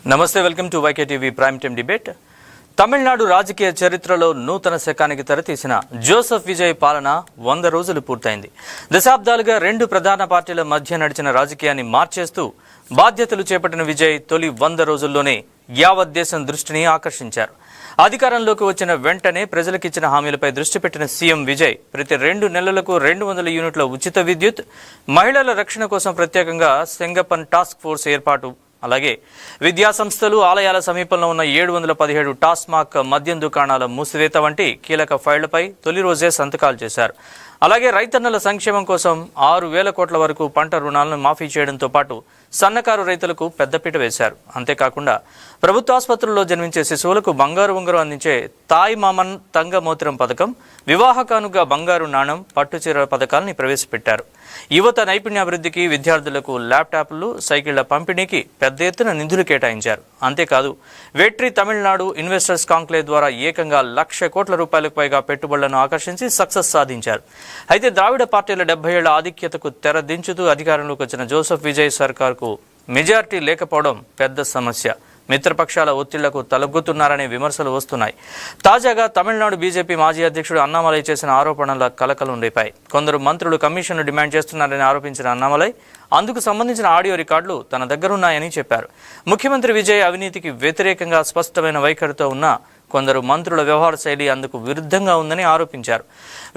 నమస్తే, welcome to YK TV prime time debate. Tamil Nadu రాజకీయ చరిత్రలో నూతన శకానికి తెరతీసిన జోసెఫ్ విజయ్ పాలన 100 రోజులు పూర్తయింది. దశాబ్దాలుగా రెండు ప్రధాన పార్టీల మధ్య నడిచిన రాజకీయాన్ని మార్చేస్తూ బాధ్యతలు చేపట్టిన విజయ్ తొలి 100 రోజుల్లోనే యావత్ దేశం దృష్టిని ఆకర్షించారు. అధికారంలోకి వచ్చిన వెంటనే ప్రజలకిచ్చిన హామీలపై దృష్టి పెట్టిన సీఎం విజయ్ ప్రతి 2 నెలలకు 200 యూనిట్ల ఉచిత విద్యుత్, మహిళల రక్షణ కోసం ప్రత్యేకంగా సింగపన్ టాస్క్ ఫోర్స్ ఏర్పాటు, అలాగే విద్యా సంస్థలు, ఆలయాల సమీపంలో ఉన్న 717 టాస్మాక్ మద్యం దుకాణాల మూసివేత వంటి కీలక ఫైళ్లపై తొలి రోజే సంతకాలు చేశారు. అలాగే రైతన్నల సంక్షేమం కోసం 6,000 కోట్ల వరకు పంట రుణాలను మాఫీ చేయడంతో పాటు సన్నకారు రైతులకు పెద్దపీట వేశారు. అంతేకాకుండా ప్రభుత్వ ఆసుపత్రుల్లో జన్మించే శిశువులకు బంగారు ఉంగరం అందించే తాయ్ మామన్ తంగ మోతిరం పథకం, వివాహ కానుక బంగారు నాణం, పట్టుచీర పథకాలని ప్రవేశపెట్టారు. యువత నైపుణ్యాభివృద్ధికి, విద్యార్థులకు ల్యాప్టాప్లు, సైకిళ్ల పంపిణీకి పెద్ద ఎత్తున నిధులు కేటాయించారు. అంతేకాదు వెట్రి తమిళనాడు ఇన్వెస్టర్స్ కాంక్లేవ్ ద్వారా ఏకంగా 1,00,000 కోట్ల రూపాయలకు పైగా పెట్టుబడులను ఆకర్షించి సక్సెస్ సాధించారు. అయితే ద్రావిడ పార్టీల 70 ఏళ్ల ఆధిక్యతకు తెరదించుతూ అధికారంలోకి వచ్చిన జోసెఫ్ విజయ్ సర్కార్కు మెజార్టీ లేకపోవడం పెద్ద సమస్య. మిత్రపక్షాల ఒత్తిళ్లకు తలొగ్గుతున్నారనే విమర్శలు వస్తున్నాయి. తాజాగా తమిళనాడు బీజేపీ మాజీ అధ్యక్షుడు అన్నామలై చేసిన ఆరోపణల కలకలం రేపాయి. కొందరు మంత్రులు కమిషన్ను డిమాండ్ చేస్తున్నారని ఆరోపించిన అన్నామలై అందుకు సంబంధించిన ఆడియో రికార్డులు తన దగ్గరున్నాయని చెప్పారు. ముఖ్యమంత్రి విజయ్ అవినీతికి వ్యతిరేకంగా స్పష్టమైన వైఖరితో ఉన్న కొందరు మంత్రుల వ్యవహార శైలి అందుకు విరుద్ధంగా ఉందని ఆరోపించారు.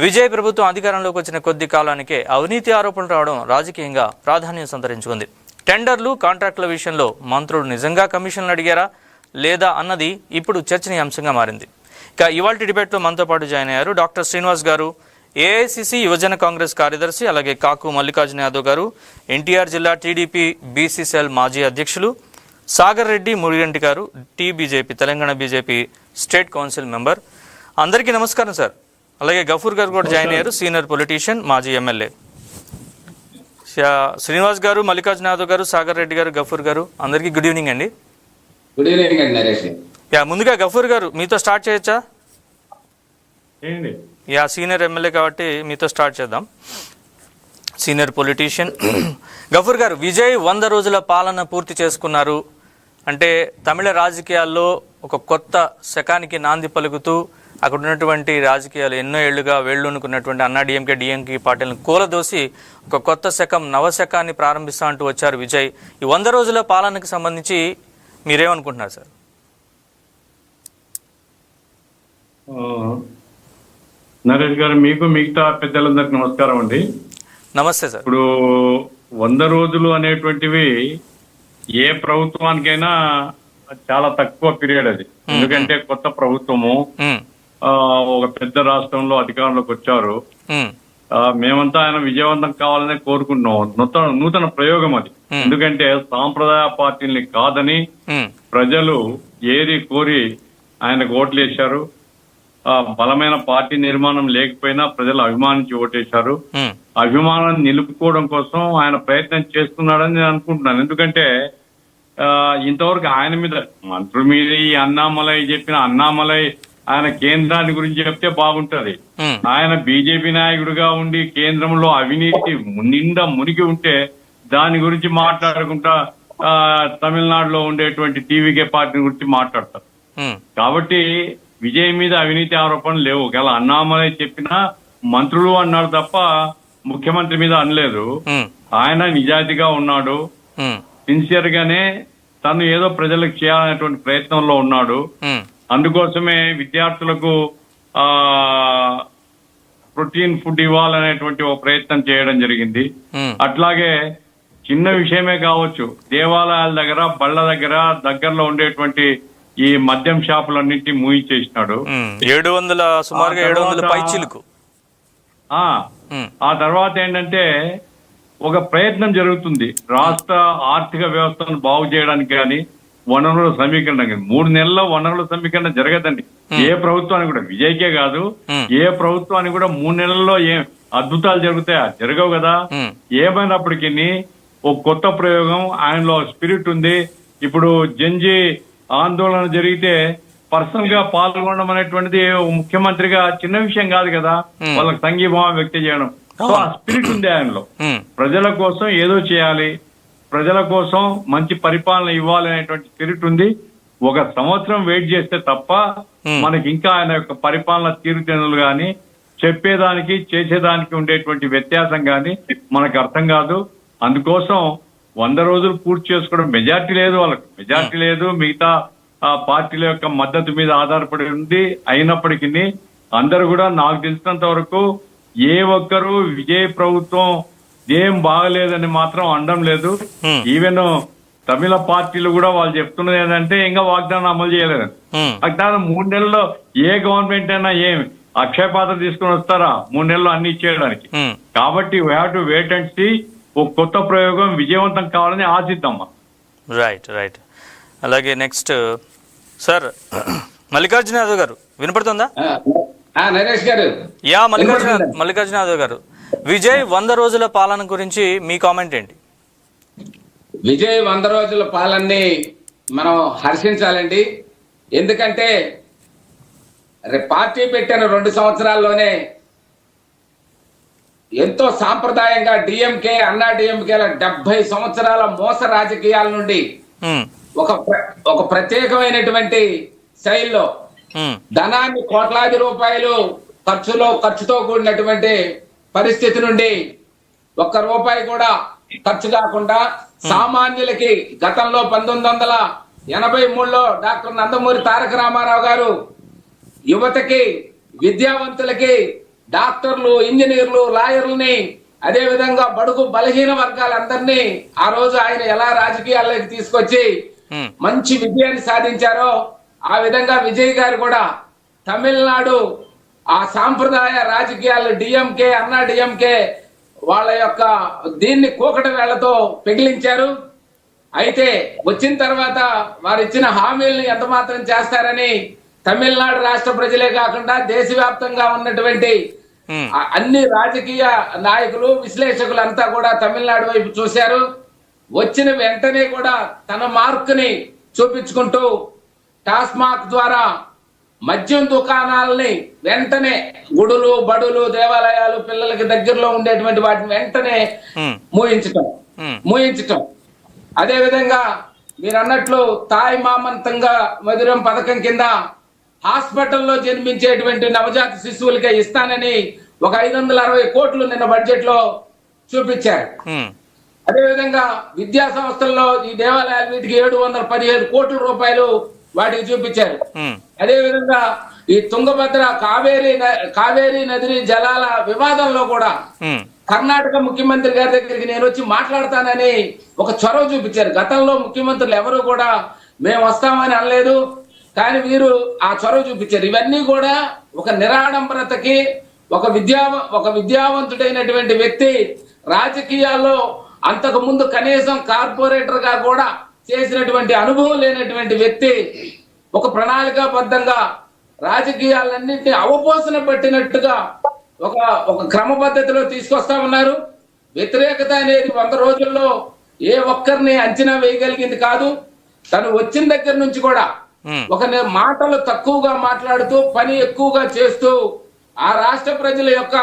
విజయ్ ప్రభుత్వం అధికారంలోకి వచ్చిన కొద్ది కాలానికే అవినీతి ఆరోపణలు రావడం రాజకీయంగా ప్రాధాన్యం సంతరించుకుంది. టెండర్లు, కాంట్రాక్టుల విషయంలో మంత్రులు నిజంగా కమిషన్లు అడిగారా లేదా అన్నది ఇప్పుడు చర్చనీయాంశంగా మారింది. ఇక ఇవాల్టి డిబేట్లో మనతో పాటు జాయిన్ అయ్యారు డాక్టర్ శ్రీనివాస్ గారు, ఏఐసిసి యువజన కాంగ్రెస్ కార్యదర్శి, అలాగే కాకు మల్లికార్జున యాదవ్ గారు, ఎన్టీఆర్ జిల్లా టీడీపీ బీసీసీఎల్ మాజీ అధ్యక్షులు, సాగర్ రెడ్డి మురిగంటి గారు, TBJP Telangana BJP state council member. అందరికీ నమస్కారం సార్. అలాగే గఫూర్ గారు కూడా జాయిన్ అయ్యారు, సీనియర్ పొలిటీషియన్, మాజీ ఎమ్మెల్యే. శ్రీనివాస్ గారు, మల్లికార్జున యాదవ్ గారు, సాగర్ రెడ్డి గారు, గఫూర్ గారు, అందరికీ గుడ్ ఈవినింగ్ అండి. గుడ్ ఈవినింగ్ అండి నరేష్. ముందుగా గఫూర్ గారు మీతో స్టార్ట్ చేయొచ్చా? సీనియర్ ఎమ్మెల్యే కాబట్టి మీతో స్టార్ట్ చేద్దాం. సీనియర్ పొలిటీషియన్ గఫూర్ గారు, విజయ్ 100 రోజుల పాలన పూర్తి చేసుకున్నారు అంటే తమిళ రాజకీయాల్లో ఒక కొత్త శకానికి నాంది పలుకుతూ అక్కడ ఉన్నటువంటి రాజకీయాలు ఎన్నో ఏళ్లుగా వేళ్ళూనుకున్నటువంటి అన్నా డిఎంకే పార్టీలను కూలదోసి ఒక కొత్త శకం, నవశకాన్ని ప్రారంభిస్తా అంటూ వచ్చారు విజయ్. ఈ 100 రోజుల పాలనకు సంబంధించి మీరేమనుకుంటున్నారు సార్? నరేష్ గారు, మీకు మిగతా పెద్దలందరికీ నమస్కారం అండి. నమస్తే సార్. ఇప్పుడు 100 రోజులు అనేటువంటివి ఏ ప్రభుత్వానికైనా చాలా తక్కువ పీరియడ్ అది. ఎందుకంటే కొత్త ప్రభుత్వము ఒక పెద్ద రాష్ట్రంలో అధికారంలోకి వచ్చారు. మేమంతా ఆయన విజయవంతం కావాలని కోరుకుంటున్నాం. నూతన ప్రయోగం అది. ఎందుకంటే సాంప్రదాయ పార్టీని కాదని ప్రజలు ఏరి కోరి ఆయనకు ఓట్లు వేశారు. బలమైన పార్టీ నిర్మాణం లేకపోయినా ప్రజలు అభిమానించి ఓటేశారు. అభిమానాన్ని నిలుపుకోవడం కోసం ఆయన ప్రయత్నం చేస్తున్నాడని నేను అనుకుంటున్నాను. ఎందుకంటే ఇంతవరకు ఆయన మీద మంత్రుల మీద ఈ అన్నామలై చెప్పిన అన్నామలై ఆయన కేంద్రాన్ని గురించి చెప్తే బాగుంటది. ఆయన బీజేపీ నాయకుడిగా ఉండి కేంద్రంలో అవినీతి నిండా మునిగి ఉంటే దాని గురించి మాట్లాడుకుంటా తమిళనాడులో ఉండేటువంటి టీవీకే పార్టీ గురించి మాట్లాడతారు. కాబట్టి విజయ్ మీద అవినీతి ఆరోపణలు లేవు. గల అన్నామలై చెప్పిన మంత్రులు అన్నాడు తప్ప ముఖ్యమంత్రి మీద అనలేదు. ఆయన నిజాయితీగా ఉన్నాడు, సిన్సియర్ గానే తను ఏదో ప్రజలకు చేయాలనేటువంటి ప్రయత్నంలో ఉన్నాడు. అందుకోసమే విద్యార్థులకు ప్రోటీన్ ఫుడ్ ఇవ్వాలనేటువంటి ఒక ప్రయత్నం చేయడం జరిగింది. అట్లాగే చిన్న విషయమే కావచ్చు, దేవాలయాల దగ్గర, బళ్ళ దగ్గర దగ్గరలో ఉండేటువంటి ఈ మద్యం షాపులన్నింటినీ మూయించేసినాడు. 700 పైచిలకు. ఆ తర్వాత ఏంటంటే ఒక ప్రయత్నం జరుగుతుంది రాష్ట్ర ఆర్థిక వ్యవస్థను బాగు చేయడానికి కానీ వనరుల సమీకరణ. 3 నెలల్లో వనరుల సమీకరణ జరగదండి ఏ ప్రభుత్వానికి కూడా. విజయ్కే కాదు, ఏ ప్రభుత్వానికి కూడా 3 నెలల్లో ఏం అద్భుతాలు జరుగుతాయా? జరగవు కదా. ఏమైనప్పటికీ ఒక కొత్త ప్రయోగం, ఆయనలో స్పిరిట్ ఉంది. ఇప్పుడు జంజీ ఆందోళన జరిగితే పర్సనల్ గా పాల్గొనడం అనేటువంటిది ముఖ్యమంత్రిగా చిన్న విషయం కాదు కదా. వాళ్ళకి సంఘీభావం వ్యక్తం చేయడం, సో ఆ స్పిరిట్ ఉంది ఆయనలో. ప్రజల కోసం ఏదో చేయాలి, ప్రజల కోసం మంచి పరిపాలన ఇవ్వాలి అనేటువంటి స్పిరిట్ ఉంది. ఒక సంవత్సరం వెయిట్ చేస్తే తప్ప మనకి ఇంకా ఆయన యొక్క పరిపాలన తీరుతెన్నులు గాని చెప్పేదానికి చేసేదానికి ఉండేటువంటి వ్యత్యాసం గాని మనకు అర్థం కాదు. అందుకోసం 100 రోజులు పూర్తి చేసుకోవడం మెజార్టీ లేదు, వాళ్ళకి మెజార్టీ లేదు, మిగతా పార్టీల యొక్క మద్దతు మీద ఆధారపడి ఉంది. అయినప్పటికీ అందరూ కూడా నాకు తెలిసినంత వరకు ఏ ఒక్కరు విజయ్ ప్రభుత్వం ఏం బాగలేదని మాత్రం అనడం లేదు. ఈవెన్ తమిళ పార్టీలు కూడా వాళ్ళు చెప్తున్నది ఏంటంటే ఇంకా వాగ్దానం అమలు చేయలేదు. వాగ్దానం 3 నెలల్లో ఏ గవర్నమెంట్ అయినా ఏమి అక్షయ పాత్ర తీసుకుని వస్తారా 3 నెలల్లో అన్ని ఇచ్చేయడానికి? కాబట్టి we have to wait and see. ఒక కొత్త ప్రయోగం విజయవంతం కావాలని ఆశిద్దామా. Right right. అలాగే నెక్స్ట్ సార్ మల్లికార్జున యాదవ్ గారు వినపడుతుందా? నరేష్ గారు. యా మల్లికార్జున యాదవ్ గారు, విజయ్ 100 రోజుల పాలన గురించి మీ కామెంట్ ఏంటి? విజయ్ 100 రోజుల పాలనని మనం హర్షించాలండి. ఎందుకంటే పార్టీ పెట్టిన 2 సంవత్సరాల్లోనే ఎంతో సాంప్రదాయంగా డిఎంకే అన్నా డిఎంకేల 70 సంవత్సరాల మోస రాజకీయాల నుండి ఒక ప్రత్యేకమైనటువంటి శైలిలో ధనాన్ని కోట్లాది రూపాయలు ఖర్చుతో కూడినటువంటి పరిస్థితి నుండి ₹1 కూడా ఖర్చు కాకుండా సామాన్యులకి గతంలో 1983లో డాక్టర్ నందమూరి తారక రామారావు గారు యువతకి, విద్యావంతులకి, డాక్టర్లు, ఇంజనీర్లు, లాయర్లని, అదే విధంగా బడుగు బలహీన వర్గాలందరినీ ఆ రోజు ఆయన ఎలా రాజకీయాల్లోకి తీసుకొచ్చి మంచి విజయాన్ని సాధించారో ఆ విధంగా విజయ్ గారు కూడా తమిళనాడు ఆ సాంప్రదాయ రాజకీయాలు డిఎంకే అన్నా డిఎంకే వాళ్ళ యొక్క దీన్ని కూకటి వేళ్లతో పెగిలించారు. అయితే వచ్చిన తర్వాత వారు ఇచ్చిన హామీలను ఎంత మాత్రం చేస్తారని తమిళనాడు రాష్ట్ర ప్రజలే కాకుండా దేశవ్యాప్తంగా ఉన్నటువంటి అన్ని రాజకీయ నాయకులు, విశ్లేషకులు అంతా కూడా తమిళనాడు వైపు చూశారు. వచ్చిన వెంటనే కూడా తన మార్కుని చూపించుకుంటూ టాస్మాక్ ద్వారా మద్యం దుకాణాలని వెంటనే గుడులు, బడులు, దేవాలయాలు, పిల్లలకి దగ్గరలో ఉండేటువంటి వాటిని వెంటనే మూయించటం. అదే విధంగా మీరు అన్నట్లు తాయి మామంతంగా మధురం పథకం కింద హాస్పిటల్లో జన్మించేటువంటి నవజాత శిశువులకే ఇస్తానని ఒక 560 కోట్లు నిన్న బడ్జెట్ లో చూపించారు. అదే విధంగా విద్యా సంస్థల్లో ఈ దేవాలయాలు వీటికి 717 కోట్ల రూపాయలు వాటికి చూపించారు. అదే విధంగా ఈ తుంగభద్ర కావేరీ నది జలాల వివాదంలో కూడా కర్ణాటక ముఖ్యమంత్రి గారి దగ్గరికి నేను వచ్చి మాట్లాడతానని ఒక చొరవ చూపించారు. గతంలో ముఖ్యమంత్రులు ఎవరు కూడా మేము వస్తామని అనలేదు, కానీ వీరు ఆ చొరవ చూపించారు. ఇవన్నీ కూడా ఒక నిరాడంబరతకి, ఒక విద్యావంతుడైనటువంటి వ్యక్తి రాజకీయాల్లో అంతకు ముందు కనీసం కార్పొరేటర్ గా కూడా చేసినటువంటి అనుభవం లేనటువంటి వ్యక్తి ఒక ప్రణాళికాబద్ధంగా రాజకీయాలన్నింటినీ అవపోసన పట్టినట్టుగా ఒక క్రమ పద్ధతిలో తీసుకొస్తా ఉన్నారు. వ్యతిరేకత అనేది 100 రోజుల్లో ఏ ఒక్కరిని అంచనా వేయగలిగింది కాదు. తను వచ్చిన దగ్గర నుంచి కూడా ఒక మాటలు తక్కువగా మాట్లాడుతూ పని ఎక్కువగా చేస్తూ ఆ రాష్ట్ర ప్రజల యొక్క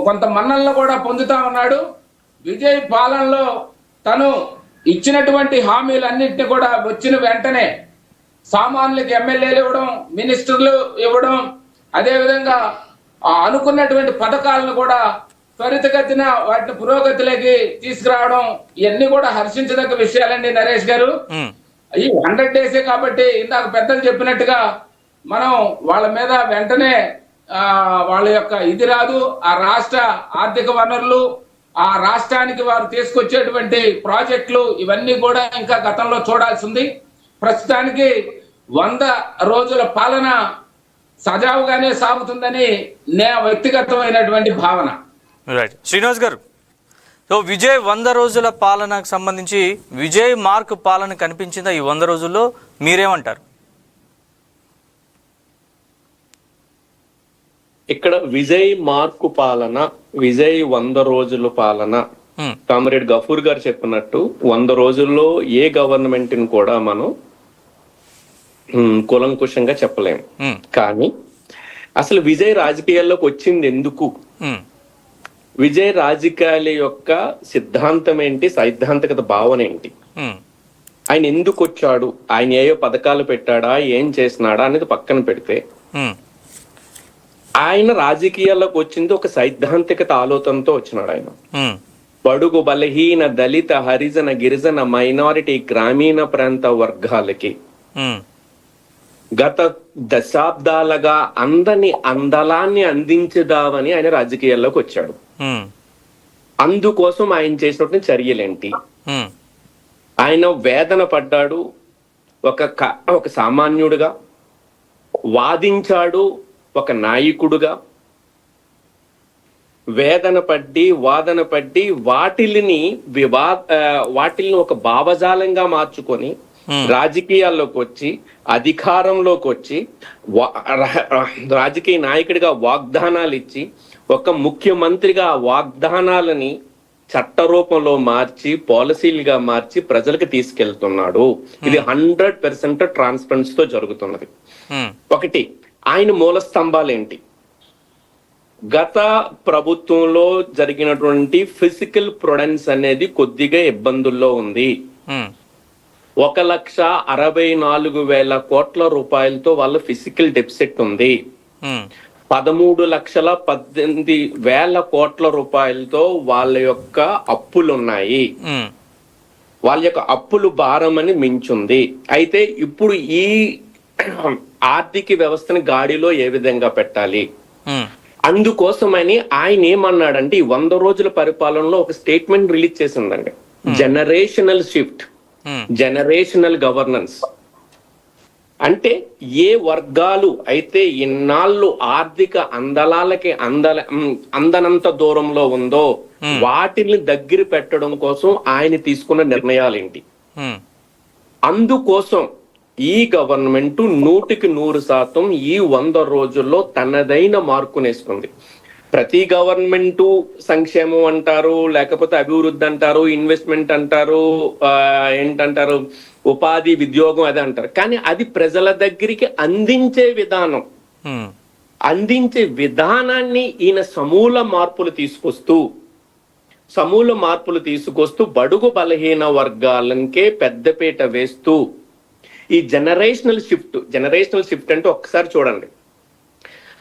కొంత మన్నలను కూడా పొందుతా ఉన్నాడు. విజయ్ పాలనలో తను ఇచ్చినటువంటి హామీలన్నింటినీ కూడా వచ్చిన వెంటనే సామాన్యులకు ఎమ్మెల్యేలు ఇవ్వడం, మినిస్టర్లు ఇవ్వడం, అదే విధంగా అనుకున్నటువంటి పథకాలను కూడా త్వరితగతిన వాటిని పురోగతిలోకి తీసుకురావడం, ఇవన్నీ కూడా హర్షించదగ్గ విషయాలండి నరేష్ గారు. ఈ 100 డేసే కాబట్టి ఇందాక పెద్దలు చెప్పినట్టుగా మనం వాళ్ళ మీద వెంటనే వాళ్ళ యొక్క ఇది రాదు. ఆ రాష్ట్ర ఆర్థిక వనరులు, ఆ రాష్ట్రానికి వారు తీసుకొచ్చేటువంటి ప్రాజెక్టులు ఇవన్నీ కూడా ఇంకా గతంలో చూడాల్సి ఉంది. ప్రస్తుతానికి 100 రోజుల పాలన సజావుగానే సాగుతుందని నా వ్యక్తిగతమైనటువంటి భావన. రైట్ శ్రీనివాస్ గారు, సో విజయ్ 100 రోజుల పాలనకు సంబంధించి విజయ్ మార్క్ పాలన కనిపించిందా ఈ 100 రోజుల్లో? మీరేమంటారు? ఇక్కడ విజయ్ మార్కు పాలన, విజయ్ 100 రోజుల పాలన, కామ్రేడ్ గఫూర్ గారు చెప్పినట్టు 100 రోజుల్లో ఏ గవర్నమెంట్ ని కూడా మనం కూలంకుషంగా చెప్పలేము. కానీ అసలు విజయ్ రాజకీయాల్లోకి వచ్చింది ఎందుకు? విజయ్ రాజకీయాల యొక్క సిద్ధాంతం ఏంటి, సైద్ధాంతికత భావన ఏంటి, ఆయన ఎందుకు వచ్చాడు, ఆయన ఏయో పథకాలు పెట్టాడా, ఏం చేసినాడా అనేది పక్కన పెడితే ఆయన రాజకీయాల్లోకి వచ్చింది ఒక సైద్ధాంతికత ఆలోచనతో వచ్చినాడు. ఆయన బడుగు బలహీన దళిత హరిజన గిరిజన మైనారిటీ గ్రామీణ ప్రాంత వర్గాలకి గత దశాబ్దాలుగా అందని అందలాన్ని అందించుదామని ఆయన రాజకీయాల్లోకి వచ్చాడు. అందుకోసం ఆయన చేసినటువంటి చర్యలేంటి, ఆయన వేదన పడ్డాడు, ఒక సామాన్యుడుగా వాదించాడు, ఒక నాయకుడుగా వాదన పడ్డి వాటిల్ని ఒక భావజాలంగా మార్చుకొని రాజకీయాల్లోకి వచ్చి అధికారంలోకి వచ్చి రాజకీయ నాయకుడిగా వాగ్దానాలు ఇచ్చి ఒక ముఖ్యమంత్రిగా ఆ వాగ్దానాలని చట్ట రూపంలో మార్చి పాలసీలుగా మార్చి ప్రజలకు తీసుకెళ్తున్నాడు. ఇది 100% ట్రాన్స్పరెన్సీతో జరుగుతున్నది. ఒకటి, ఆయన మూల స్తంభాలు ఏంటి? గత ప్రభుత్వంలో జరిగినటువంటి ఫిజికల్ ప్రొడెన్స్ అనేది కొద్దిగా ఇబ్బందుల్లో ఉంది. 1,64,000 కోట్ల రూపాయలతో వాళ్ళ ఫిజికల్ డెఫిసిట్ ఉంది. 13,18,000 కోట్ల రూపాయలతో వాళ్ళ యొక్క అప్పులు ఉన్నాయి. వాళ్ళ యొక్క అప్పులు భారం అని మించుంది. అయితే ఇప్పుడు ఈ ఆర్థిక వ్యవస్థని గాడిలో ఏ విధంగా పెట్టాలి, అందుకోసమని ఆయన ఏమన్నాడంటే ఈ 100 రోజుల పరిపాలనలో ఒక స్టేట్మెంట్ రిలీజ్ చేసిందండి. Generational shift, generational governance. అంటే ఏ వర్గాలు అయితే ఇన్నాళ్ళు ఆర్థిక అందలాలకి అందనంత దూరంలో ఉందో వాటిని దగ్గర పెట్టడం కోసం ఆయన తీసుకున్న నిర్ణయాలేంటి, అందుకోసం ఈ గవర్నమెంట్ 100% ఈ 100 రోజుల్లో తనదైన మార్కునేసుకుంది. ప్రతి గవర్నమెంట్ సంక్షేమం అంటారు, లేకపోతే అభివృద్ధి అంటారు, ఇన్వెస్ట్మెంట్ అంటారు, ఏంటంటారు, ఉపాధి ఉద్యోగం అదే అంటారు. కానీ అది ప్రజల దగ్గరికి అందించే విధానాన్ని ఈయన సమూల మార్పులు తీసుకొస్తూ బడుగు బలహీన వర్గాలకే పెద్దపీట వేస్తూ ఈ జనరేషనల్ షిఫ్ట్ అంటే ఒక్కసారి చూడండి.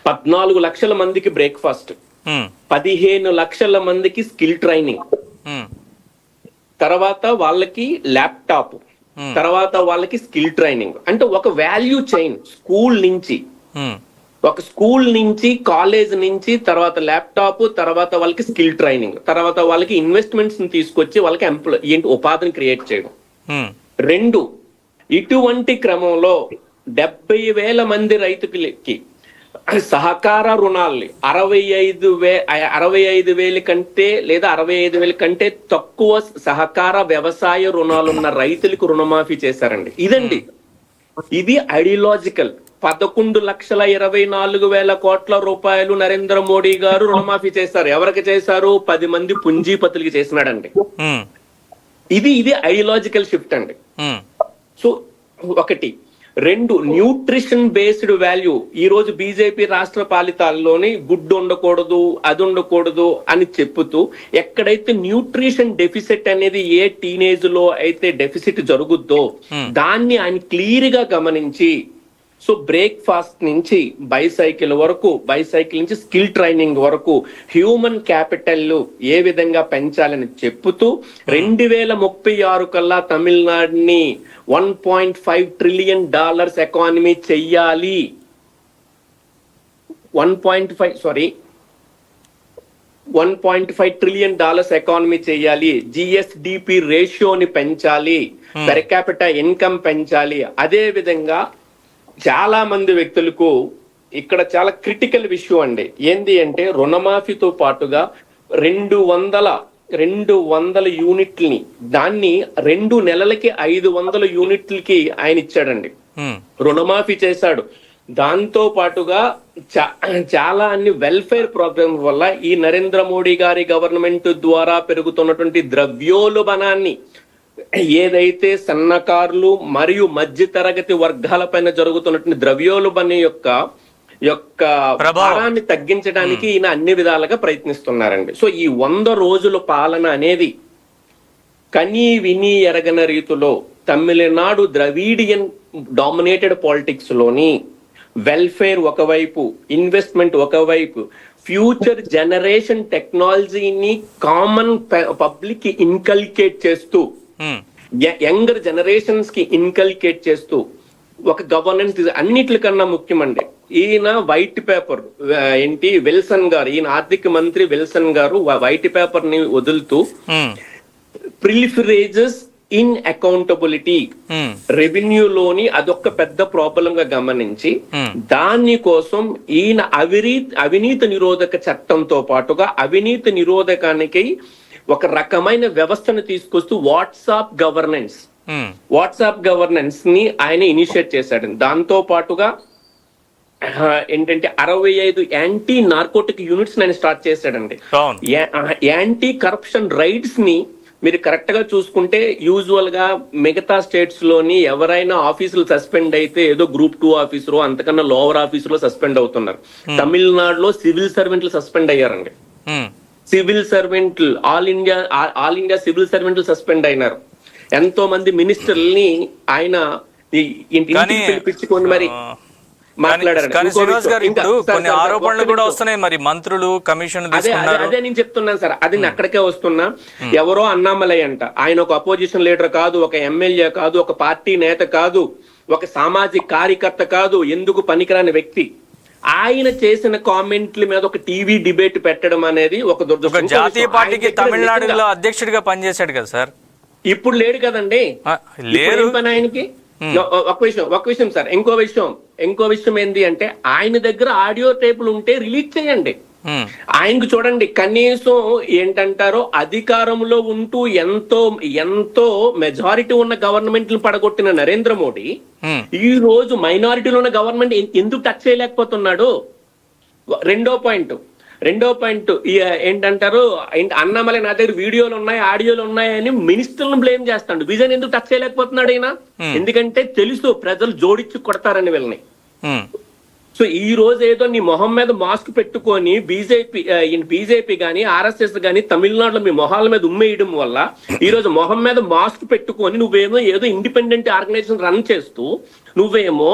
14 లక్షల మందికి బ్రేక్ఫాస్ట్, 15 లక్షల మందికి స్కిల్ ట్రైనింగ్, తర్వాత వాళ్ళకి ల్యాప్టాప్, తర్వాత వాళ్ళకి స్కిల్ ట్రైనింగ్. అంటే ఒక వాల్యూ చైన్, స్కూల్ నుంచి కాలేజ్ నుంచి తర్వాత ల్యాప్టాప్, తర్వాత వాళ్ళకి స్కిల్ ట్రైనింగ్, తర్వాత వాళ్ళకి ఇన్వెస్ట్మెంట్స్ ని తీసుకొచ్చి వాళ్ళకి ఉపాధిని క్రియేట్ చేయడం. 2, ఇటువంటి క్రమంలో 70,000 మంది రైతులకి సహకార రుణాల్ని 65,000 కంటే లేదా 65,000 కంటే తక్కువ సహకార వ్యవసాయ రుణాలున్న రైతులకు రుణమాఫీ చేశారండి. ఇది ఐడియాలజికల్. 11,24,000 కోట్ల రూపాయలు నరేంద్ర మోడీ గారు రుణమాఫీ చేశారు. ఎవరికి చేశారు? 10 మంది పుంజీపతులకి చేసినాడండి. ఇది ఐడియాలజికల్ షిఫ్ట్ అండి. సో 1. 2, nutrition based value. ఈ రోజు బీజేపీ రాష్ట్ర పాలితాల్లోని గుడ్డు ఉండకూడదు, అది ఉండకూడదు అని చెప్పుతూ ఎక్కడైతే న్యూట్రిషన్ డెఫిసిట్ అనేది ఏ టీనేజ్ లో అయితే డెఫిసిట్ జరుగుద్దో దాన్ని ఆయన క్లియర్ గా గమనించి, సో బ్రేక్ఫాస్ట్ నుంచి బైసైకిల్ నుంచి స్కిల్ ట్రైనింగ్ వరకు హ్యూమన్ క్యాపిటల్ ఏ విధంగా పెంచాలని చెప్పుతూ 2036 కల్లా తమిళనాడుని $1.5 ట్రిలియన్ ఎకానమీ చెయ్యాలి. 1.5 ట్రిలియన్ ఎకానమీ చెయ్యాలి. జిఎస్డిపి రేషియోని పెంచాలి, పెర్ క్యాపిటల్ ఇన్కమ్ పెంచాలి. అదే విధంగా చాలా మంది వ్యక్తులకు ఇక్కడ చాలా క్రిటికల్ విషయం అండి. ఏంది అంటే రుణమాఫీతో పాటుగా 200 యూనిట్లని దాన్ని 2 నెలలకి 500 యూనిట్లకి ఆయన ఇచ్చాడండి, రుణమాఫీ చేశాడు. దాంతో పాటుగా చాలా అన్ని వెల్ఫేర్ ప్రోగ్రామ్ వల్ల ఈ నరేంద్ర మోడీ గారి గవర్నమెంట్ ద్వారా పెరుగుతున్నటువంటి ద్రవ్యోల్బణాన్ని, ఏదైతే సన్నకారులు మరియు మధ్య తరగతి వర్గాల పైన జరుగుతున్నటువంటి ద్రవ్యోల్బణం యొక్క యొక్క భారాన్ని తగ్గించడానికి ఈయన అన్ని విధాలుగా ప్రయత్నిస్తున్నారండి. సో ఈ 100 రోజుల పాలన అనేది కనీ విని ఎరగన రీతిలో తమిళనాడు ద్రవిడియన్ డామినేటెడ్ పాలిటిక్స్ లోని వెల్ఫేర్ ఒకవైపు, ఇన్వెస్ట్మెంట్ ఒకవైపు, ఫ్యూచర్ జనరేషన్ టెక్నాలజీని కామన్ పబ్లిక్ కి ఇన్కల్కేట్ చేస్తూ, యంగర్ జనరేషన్స్ కి ఇన్కల్కేట్ చేస్తూ ఒక గవర్నెన్స్ అన్నిటికన్నా ముఖ్యమండి. ఈయన వైట్ పేపర్ ఏంటి విల్సన్ గారు, ఈయన ఆర్థిక మంత్రి విల్సన్ గారు వైట్ పేపర్ ని వదులుతూ ప్రిలిఫరేజెస్ ఇన్ అకౌంటబిలిటీ రెవెన్యూలోని అదొక పెద్ద ప్రాబ్లం గా గమనించి దాని కోసం ఈయన అవినీతి నిరోధక చట్టంతో పాటుగా అవినీతి నిరోధకానికి ఒక రకమైన వ్యవస్థను తీసుకొస్తూ వాట్సాప్ గవర్నెన్స్ ని ఆయన ఇనిషియేట్ చేశాడు. దాంతో పాటుగా ఏంటంటే 65 యాంటీ నార్కోటిక్ యూనిట్స్ ఆయన స్టార్ట్ చేశాడండి. యాంటీ కరప్షన్ రైడ్స్ ని మీరు కరెక్ట్ గా చూసుకుంటే యూజువల్ గా మిగతా స్టేట్స్ లోని ఎవరైనా ఆఫీసులు సస్పెండ్ అయితే ఏదో గ్రూప్ 2 ఆఫీసర్ అంతకన్నా లోవర్ ఆఫీసర్ సస్పెండ్ అవుతున్నారు. తమిళనాడులో సివిల్ సర్వెంట్లు సస్పెండ్ అయ్యారండి. సివిల్ సర్వెంట్లు ఆల్ ఇండియా సివిల్ సర్వెంట్లు సస్పెండ్ అయినారు. ఎంతో మంది మినిస్టర్లని ఆయన పిలిపించుకొని మరి కానీ శ్రీనివాస్ గారు ఇప్పుడు కొన్ని ఆరోపణలు కూడా వస్తున్నాయి, మరి మంత్రులు కమిషన్ అదే నేను చెప్తున్నాను సార్, అది నేను అక్కడికే వస్తున్నా. ఎవరో అన్నామలయ్య అంట, ఆయన ఒక అపోజిషన్ లీడర్ కాదు, ఒక ఎమ్మెల్యే కాదు, ఒక పార్టీ నేత కాదు, ఒక సామాజిక కార్యకర్త కాదు, ఎందుకు పనికిరాని వ్యక్తి. ఆయన చేసిన కామెంట్ల మీద ఒక టీవీ డిబేట్ పెట్టడం అనేది ఒక దురదృష్టం. జాతీయ పార్టీకి తమిళనాడులో అధ్యక్షుడిగా పనిచేశాడు కదా సార్, ఇప్పుడు లేడు కదండి. లేరు పని ఆయనకి. ఒక విషయం సార్, ఇంకో విషయం ఏంటి అంటే ఆయన దగ్గర ఆడియో టేపులు ఉంటే రిలీజ్ చేయండి. ఆయనకు చూడండి కనీసం ఏంటంటారో అధికారంలో ఉంటూ ఎంతో మెజారిటీ ఉన్న గవర్నమెంట్ పడగొట్టిన నరేంద్ర మోడీ ఈ రోజు మైనారిటీలో ఉన్న గవర్నమెంట్ ఎందుకు టచ్ చేయలేకపోతున్నాడు. రెండో పాయింట్ ఏంటంటారు, అన్నమలై నా దగ్గర వీడియోలు ఉన్నాయి, ఆడియోలు ఉన్నాయని మినిస్టర్లను బ్లేమ్ చేస్తాడు. విజన్ ఎందుకు టచ్ చేయలేకపోతున్నాడు ఆయన? ఎందుకంటే తెలుసు ప్రజలు జోడించి కొడతారని వీళ్ళని. సో ఈ రోజు ఏదో నీ మొహం మీద మాస్క్ పెట్టుకొని బీజేపీ గానీ ఆర్ఎస్ఎస్ గానీ తమిళనాడులో మీ మొహాల మీద ఉమ్మేయడం వల్ల ఈ రోజు మొహం మీద మాస్క్ పెట్టుకొని నువ్వేమో ఏదో ఇండిపెండెంట్ ఆర్గనైజేషన్ రన్ చేస్తూ నువ్వేమో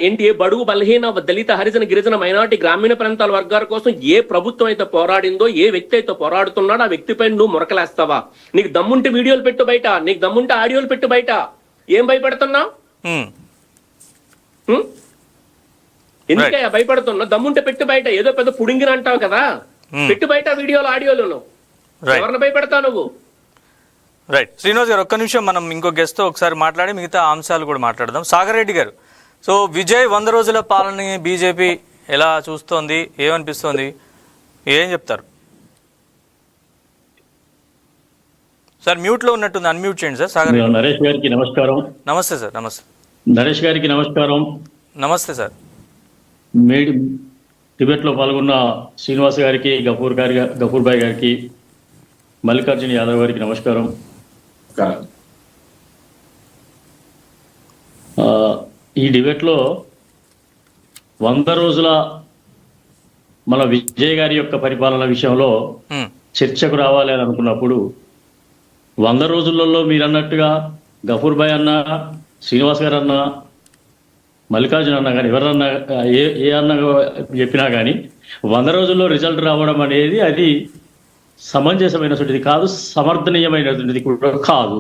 ఏంటి బడుగు బలహీన దళిత హరిజన గిరిజన మైనారిటీ గ్రామీణ ప్రాంతాల వర్గాల కోసం ఏ ప్రభుత్వం అయితే పోరాడిందో, ఏ వ్యక్తి అయితే పోరాడుతున్నాడో ఆ వ్యక్తిపై నువ్వు మురకలేస్తావా? నీకు దమ్ముంటే వీడియోలు పెట్టు బయట, నీకు దమ్ముంటే ఆడియోలు పెట్టు బయట. ఏం భయపడుతున్నావు? ఎందుకే భయపడుతున్నా? దమ్ముంటే పెట్టు బయట. ఏదో పెద్ద పుడింగిన అంటావు కదా, పెట్టు బయట వీడియోలు ఆడియోలు. ఎవరిని భయపడతావు నువ్వు? రైట్ శ్రీనివాస్ గారు, ఒక్క నిమిషం మనం ఇంకో గెస్ట్ తో ఒకసారి మాట్లాడి మిగతా అంశాలు కూడా మాట్లాడదాం. సాగర్ రెడ్డి గారు, సో విజయ్ 100 రోజుల పాలనని బీజేపీ ఎలా చూస్తోంది, ఏమనిపిస్తోంది, ఏం చెప్తారు సార్? మ్యూట్ లో ఉన్నట్టుంది, అన్మ్యూట్ చేయండి సార్. సాగర్ నరేష్ గారికి నమస్కారం. నమస్తే సార్. నమస్తే నరేష్ గారికి నమస్కారం. నమస్తే సార్. టిబెట్ లో పాల్గొన్న శ్రీనివాస్ గారికి, గఫూర్ భాయ్ గారికి, మల్లికార్జున యాదవ్ గారికి నమస్కారం. ఈ డిబేట్ లో 100 రోజుల మన విజయ్ గారి యొక్క పరిపాలన విషయంలో చర్చకు రావాలి అని అనుకున్నప్పుడు 100 రోజులలో మీరు అన్నట్టుగా గఫూర్ భాయ్ అన్న, శ్రీనివాస్ గారు అన్న, మల్లికార్జున అన్న కానీ ఎవరన్నా ఏ అన్న చెప్పినా కానీ 100 రోజుల్లో రిజల్ట్ రావడం అనేది అది సమంజసమైనటువంటిది కాదు, సమర్థనీయమైనటువంటిది కూడా కాదు.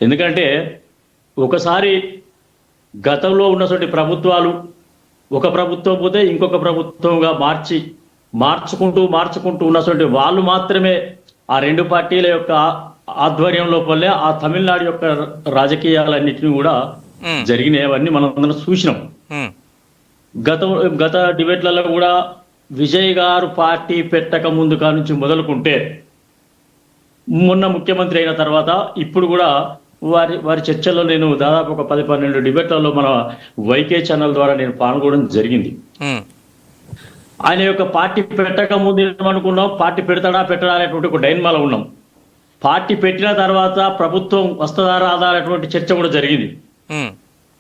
ఎందుకంటే ఒకసారి గతంలో ఉన్నటువంటి ప్రభుత్వాలు ఒక ప్రభుత్వం పోతే ఇంకొక ప్రభుత్వంగా మార్చుకుంటూ ఉన్నటువంటి వాళ్ళు మాత్రమే ఆ 2 పార్టీల యొక్క ఆధ్వర్యంలో పల్లె ఆ తమిళనాడు యొక్క రాజకీయాలన్నింటినీ కూడా జరిగినవన్నీ మనం అందరం చూసినాం. గత డిబేట్లలో కూడా విజయ్ గారు పార్టీ పెట్టక ముందు నుంచి మొదలుకుంటే మొన్న ముఖ్యమంత్రి అయిన తర్వాత ఇప్పుడు కూడా వారి చర్చల్లో నేను దాదాపు ఒక 10-12 డిబేట్లలో మన వైకే ఛానల్ ద్వారా నేను పాల్గొనడం జరిగింది. ఆయన యొక్క పార్టీ పెట్టక ముందు ఏమనుకున్నాం, పార్టీ పెడతాడా పెట్టడా అనేటువంటి ఒక డైన్మాలో ఉన్నాం. పార్టీ పెట్టిన తర్వాత ప్రభుత్వం వస్తుందా రాదా అనేటువంటి చర్చ కూడా జరిగింది.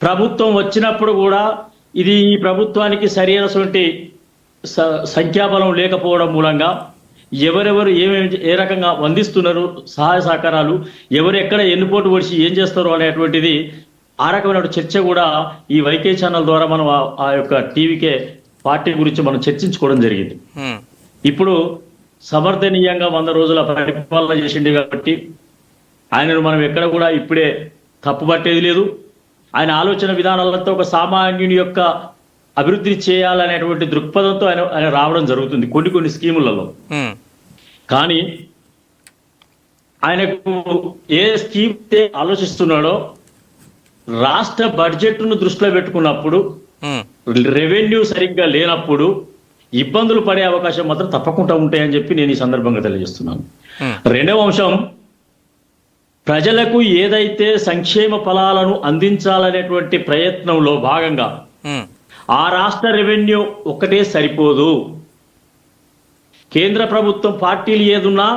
ప్రభుత్వం వచ్చినప్పుడు కూడా ఇది ఈ ప్రభుత్వానికి సరైనటువంటి సంఖ్యాబలం లేకపోవడం మూలంగా ఎవరెవరు ఏమేమి ఏ రకంగా వందిస్తున్నారు సహాయ సహకారాలు, ఎవరు ఎక్కడ ఎన్నుపోటు పొడిచి ఏం చేస్తారు అనేటువంటిది ఆ రకమైన చర్చ కూడా ఈ వైకే ఛానల్ ద్వారా మనం ఆ యొక్క టీవీకే పార్టీ గురించి మనం చర్చించుకోవడం జరిగింది. ఇప్పుడు సమర్థనీయంగా 100 రోజుల పరిపాలన చేసింది కాబట్టి ఆయనను మనం ఎక్కడ కూడా ఇప్పుడే తప్పుపట్టేది లేదు. ఆయన ఆలోచన విధానాలతో ఒక సామాన్యుని యొక్క అభివృద్ధి చేయాలనేటువంటి దృక్పథంతో ఆయన రావడం జరుగుతుంది కొన్ని స్కీములలో. కానీ ఆయనకు ఏ స్కీమ్ ఆలోచిస్తున్నాడో రాష్ట్ర బడ్జెట్ను దృష్టిలో పెట్టుకున్నప్పుడు రెవెన్యూ సరిగ్గా లేనప్పుడు ఇబ్బందులు పడే అవకాశం మాత్రం తప్పకుండా ఉంటాయని చెప్పి నేను ఈ సందర్భంగా తెలియజేస్తున్నాను. రెండవ అంశం, ప్రజలకు ఏదైతే సంక్షేమ ఫలాలను అందించాలనేటువంటి ప్రయత్నంలో భాగంగా ఆ రాష్ట్ర రెవెన్యూ ఒక్కటే సరిపోదు. కేంద్ర ప్రభుత్వం పార్టీలు ఏదున్నా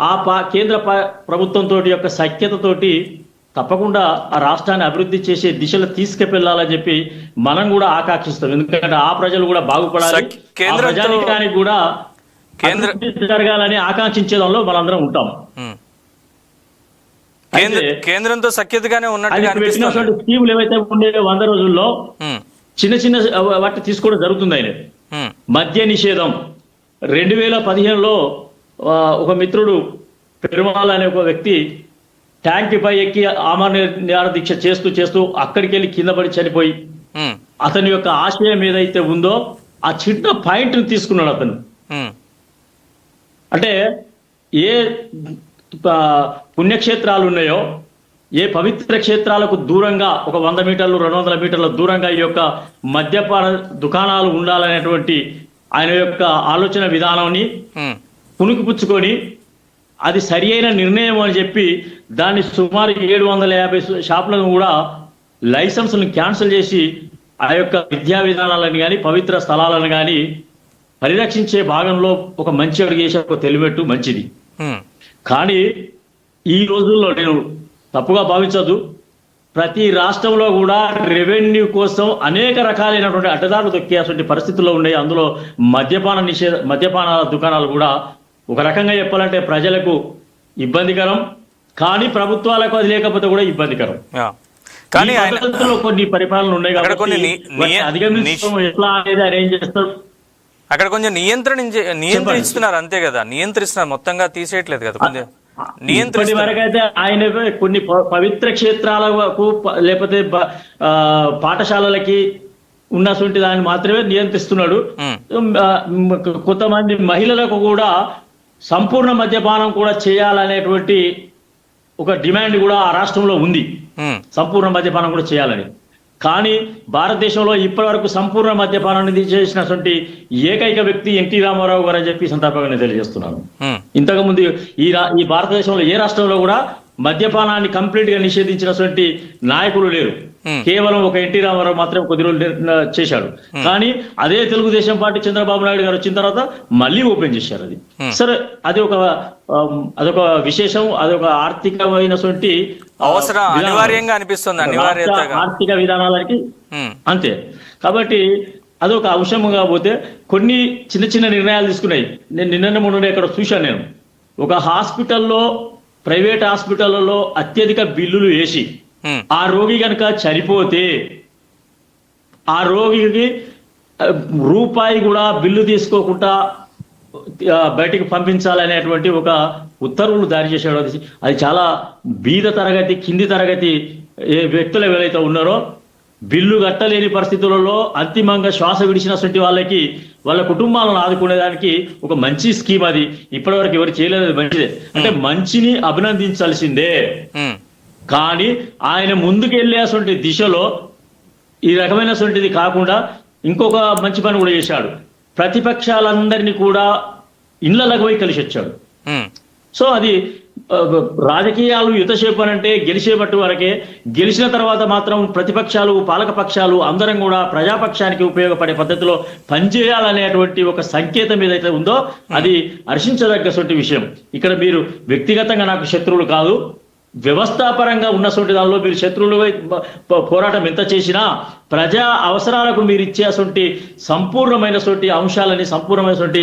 ఆ కేంద్ర ప్రభుత్వంతో యొక్క సఖ్యతతోటి తప్పకుండా ఆ రాష్ట్రాన్ని అభివృద్ధి చేసే దిశలో తీసుకెళ్లాలని చెప్పి మనం కూడా ఆకాంక్షిస్తాం. ఎందుకంటే ఆ ప్రజలు కూడా బాగుపడాలి, ప్రజానికానికి కూడా జరగాలని ఆకాంక్షించేదానిలో మనందరం ఉంటాం. కేంద్రంతో సఖ్యతగానే ఉన్నట్టు స్కీములు ఏవైతే ఉండేవో 100 రోజుల్లో చిన్న వాటి తీసుకోవడం జరుగుతుంది. ఆయన మద్య నిషేధం 2015లో ఒక మిత్రుడు పెరుమాళ్ అనే ఒక వ్యక్తి ట్యాంక్ పై ఎక్కి ఆమరణ దీక్ష చేస్తూ అక్కడికి వెళ్ళి కింద పడి చనిపోయి అతని యొక్క ఆశయం ఏదైతే ఉందో ఆ చిన్న పాయింట్ ని తీసుకున్నాడు అతను. అంటే ఏ పుణ్యక్షేత్రాలు ఉన్నాయో, ఏ పవిత్ర క్షేత్రాలకు దూరంగా ఒక 100 మీటర్లు 200 మీటర్ల దూరంగా ఈ యొక్క మద్యపాన దుకాణాలు ఉండాలనేటువంటి ఆయన యొక్క ఆలోచన విధానాన్ని పుణికిపుచ్చుకొని అది సరి అయిన నిర్ణయం అని చెప్పి దాన్ని సుమారు 750 షాపులను కూడా లైసెన్సులను క్యాన్సిల్ చేసి ఆ యొక్క విద్యా విధానాలను కానీ పవిత్ర స్థలాలను కానీ పరిరక్షించే భాగంలో ఒక మంచి అడుగు చేసే ఒక తెలివినట్టు మంచిది. కానీ ఈ రోజుల్లో నేను తప్పుగా భావించదు, ప్రతి రాష్ట్రంలో కూడా రెవెన్యూ కోసం అనేక రకాలైనటువంటి అడ్డదారులు దొక్కేటువంటి పరిస్థితుల్లో ఉన్నాయి. అందులో మద్యపానాల దుకాణాలు కూడా ఒక రకంగా చెప్పాలంటే ప్రజలకు ఇబ్బందికరం, కానీ ప్రభుత్వాలకు అది లేకపోతే కూడా ఇబ్బందికరం. కానీ కొన్ని పరిపాలనలు ఉన్నాయి కాబట్టి అధిగమించడం ఎట్లా అనేది అరేంజ్ చేస్తారు. అక్కడ కొంచెం నియంత్రిస్తున్నారు అంతే కదా, నియంత్రిస్తున్నారు, మొత్తంగా తీసేయట్లేదు కదా. కొంచెం ఇప్పటి వరకు అయితే ఆయన కొన్ని పవిత్ర క్షేత్రాలకు లేకపోతే పాఠశాలలకి ఉన్నటువంటి దాన్ని మాత్రమే నియంత్రిస్తున్నాడు. కొంతమంది మహిళలకు కూడా సంపూర్ణ మద్యపానం కూడా చేయాలనేటువంటి ఒక డిమాండ్ కూడా ఆ రాష్ట్రంలో ఉంది, సంపూర్ణ మద్యపానం కూడా చేయాలని. కానీ భారతదేశంలో ఇప్పటి వరకు సంపూర్ణ మద్యపానాన్ని చేసినటువంటి ఏకైక వ్యక్తి ఎన్టీ రామారావు గారు అని చెప్పి సందర్భంగా నేను తెలియజేస్తున్నాను. ఇంతకుముందు ఈ భారతదేశంలో ఏ రాష్ట్రంలో కూడా మద్యపానాన్ని కంప్లీట్ గా నిషేధించినటువంటి నాయకులు లేరు. కేవలం ఒక ఎన్టీ రామారావు మాత్రం కొద్ది రోజులు చేశాడు. కానీ అదే తెలుగుదేశం పార్టీ చంద్రబాబు నాయుడు గారు వచ్చిన తర్వాత మళ్ళీ ఓపెన్ చేశారు. అది సరే, అదొక విశేషం, అదొక ఆర్థికమైనటువంటి అవసరం, అనివార్యంగా అనిపిస్తుంది ఆర్థిక విధానాలకి అంతే. కాబట్టి అదొక అంశంగా పోతే కొన్ని చిన్న నిర్ణయాలు తీసుకున్నాయి. నేను నిన్న మొన్న ఇక్కడ చూశాను. నేను ఒక హాస్పిటల్లో, ప్రైవేట్ హాస్పిటళ్లలో అత్యధిక బిల్లులు వేసి ఆ రోగి కనుక చనిపోతే ఆ రోగికి రూపాయి కూడా బిల్లు తీసుకోకుండా బయటికి పంపించాలనేటువంటి ఒక ఉత్తర్వులు జారీ చేశాడు. అది చాలా బీద తరగతి, కింది తరగతి వ్యక్తులు ఎవరైతే ఉన్నారో బిల్లు కట్టలేని పరిస్థితులలో అంతిమంగా శ్వాస విడిచినటువంటి వాళ్ళకి వాళ్ళ కుటుంబాలను ఆదుకునేదానికి ఒక మంచి స్కీమ్. అది ఇప్పటివరకు ఎవరు చేయలేదు, మంచిదే. అంటే మంచిని అభినందించాల్సిందే. కానీ ఆయన ముందుకెళ్ళేటువంటి దిశలో ఈ రకమైనటువంటిది కాకుండా ఇంకొక మంచి పని కూడా చేశాడు. ప్రతిపక్షాలందరినీ కూడా ఇళ్లలోకి పోయి కలిసి వచ్చాడు. సో అది రాజకీయాలు యుతసేపు అంటే గెలిచేపట్టు వరకే. గెలిచిన తర్వాత మాత్రం ప్రతిపక్షాలు, పాలక పక్షాలు అందరం కూడా ప్రజాపక్షానికి ఉపయోగపడే పద్ధతిలో పనిచేయాలనేటువంటి ఒక సంకేతం ఏదైతే ఉందో అది హర్షించదగ్గటువంటి విషయం. ఇక్కడ మీరు వ్యక్తిగతంగా నాకు శత్రువులు కాదు, వ్యవస్థాపరంగా ఉన్నటువంటి దానిలో మీరు శత్రువులుగా పోరాటం ఎంత చేసినా ప్రజా అవసరాలకు మీరు ఇచ్చేటువంటి సంపూర్ణమైనటువంటి అంశాలని సంపూర్ణమైనటువంటి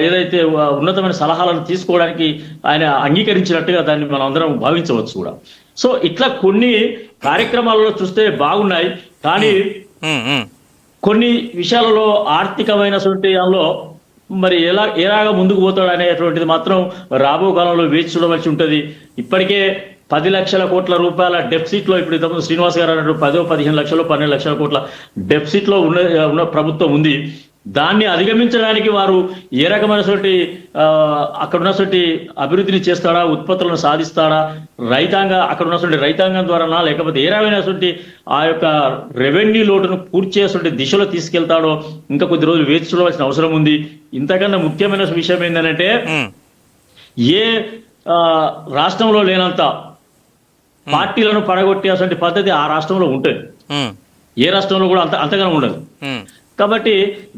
ఏదైతే ఉన్నతమైన సలహాలను తీసుకోవడానికి ఆయన అంగీకరించినట్టుగా దాన్ని మనం అందరం భావించవచ్చు కూడా. సో ఇట్లా కొన్ని కార్యక్రమాలలో చూస్తే బాగున్నాయి, కానీ కొన్ని విషయాలలో ఆర్థికమైనటువంటి దానిలో మరి ఎలాగా ముందుకు పోతాడు అనేటువంటిది మాత్రం రాబో కాలంలో వేచి చూడవలసి ఉంటుంది. ఇప్పటికే 10 లక్షల కోట్ల రూపాయల డెఫిసిట్ లో, ఇప్పుడు ఇంతకుముందు శ్రీనివాస్ గారు అన్నట్టు 10-15 లక్షలు 12 లక్షల కోట్ల డెఫిసిట్ లో ఉన్న ప్రభుత్వం ఉంది. దాన్ని అధిగమించడానికి వారు ఏ రకమైనటువంటి అక్కడ ఉన్నటువంటి అభివృద్ధిని చేస్తాడా, ఉత్పత్తులను సాధిస్తాడా, అక్కడ ఉన్నటువంటి రైతాంగం ద్వారానా, లేకపోతే ఏ రకమైనటువంటి ఆ యొక్క రెవెన్యూ లోటును పూర్తి చేసేటువంటి దిశలో తీసుకెళ్తాడో ఇంకా కొద్ది రోజులు వేచి చూడవలసిన అవసరం ఉంది. ఇంతకన్నా ముఖ్యమైన విషయం ఏంటంటే ఏ రాష్ట్రంలో లేనంత పార్టీలను పడగొట్టేటువంటి పద్ధతి ఆ రాష్ట్రంలో ఉంటుంది, ఏ రాష్ట్రంలో కూడా అంతగానో ఉండదు. కాబట్టి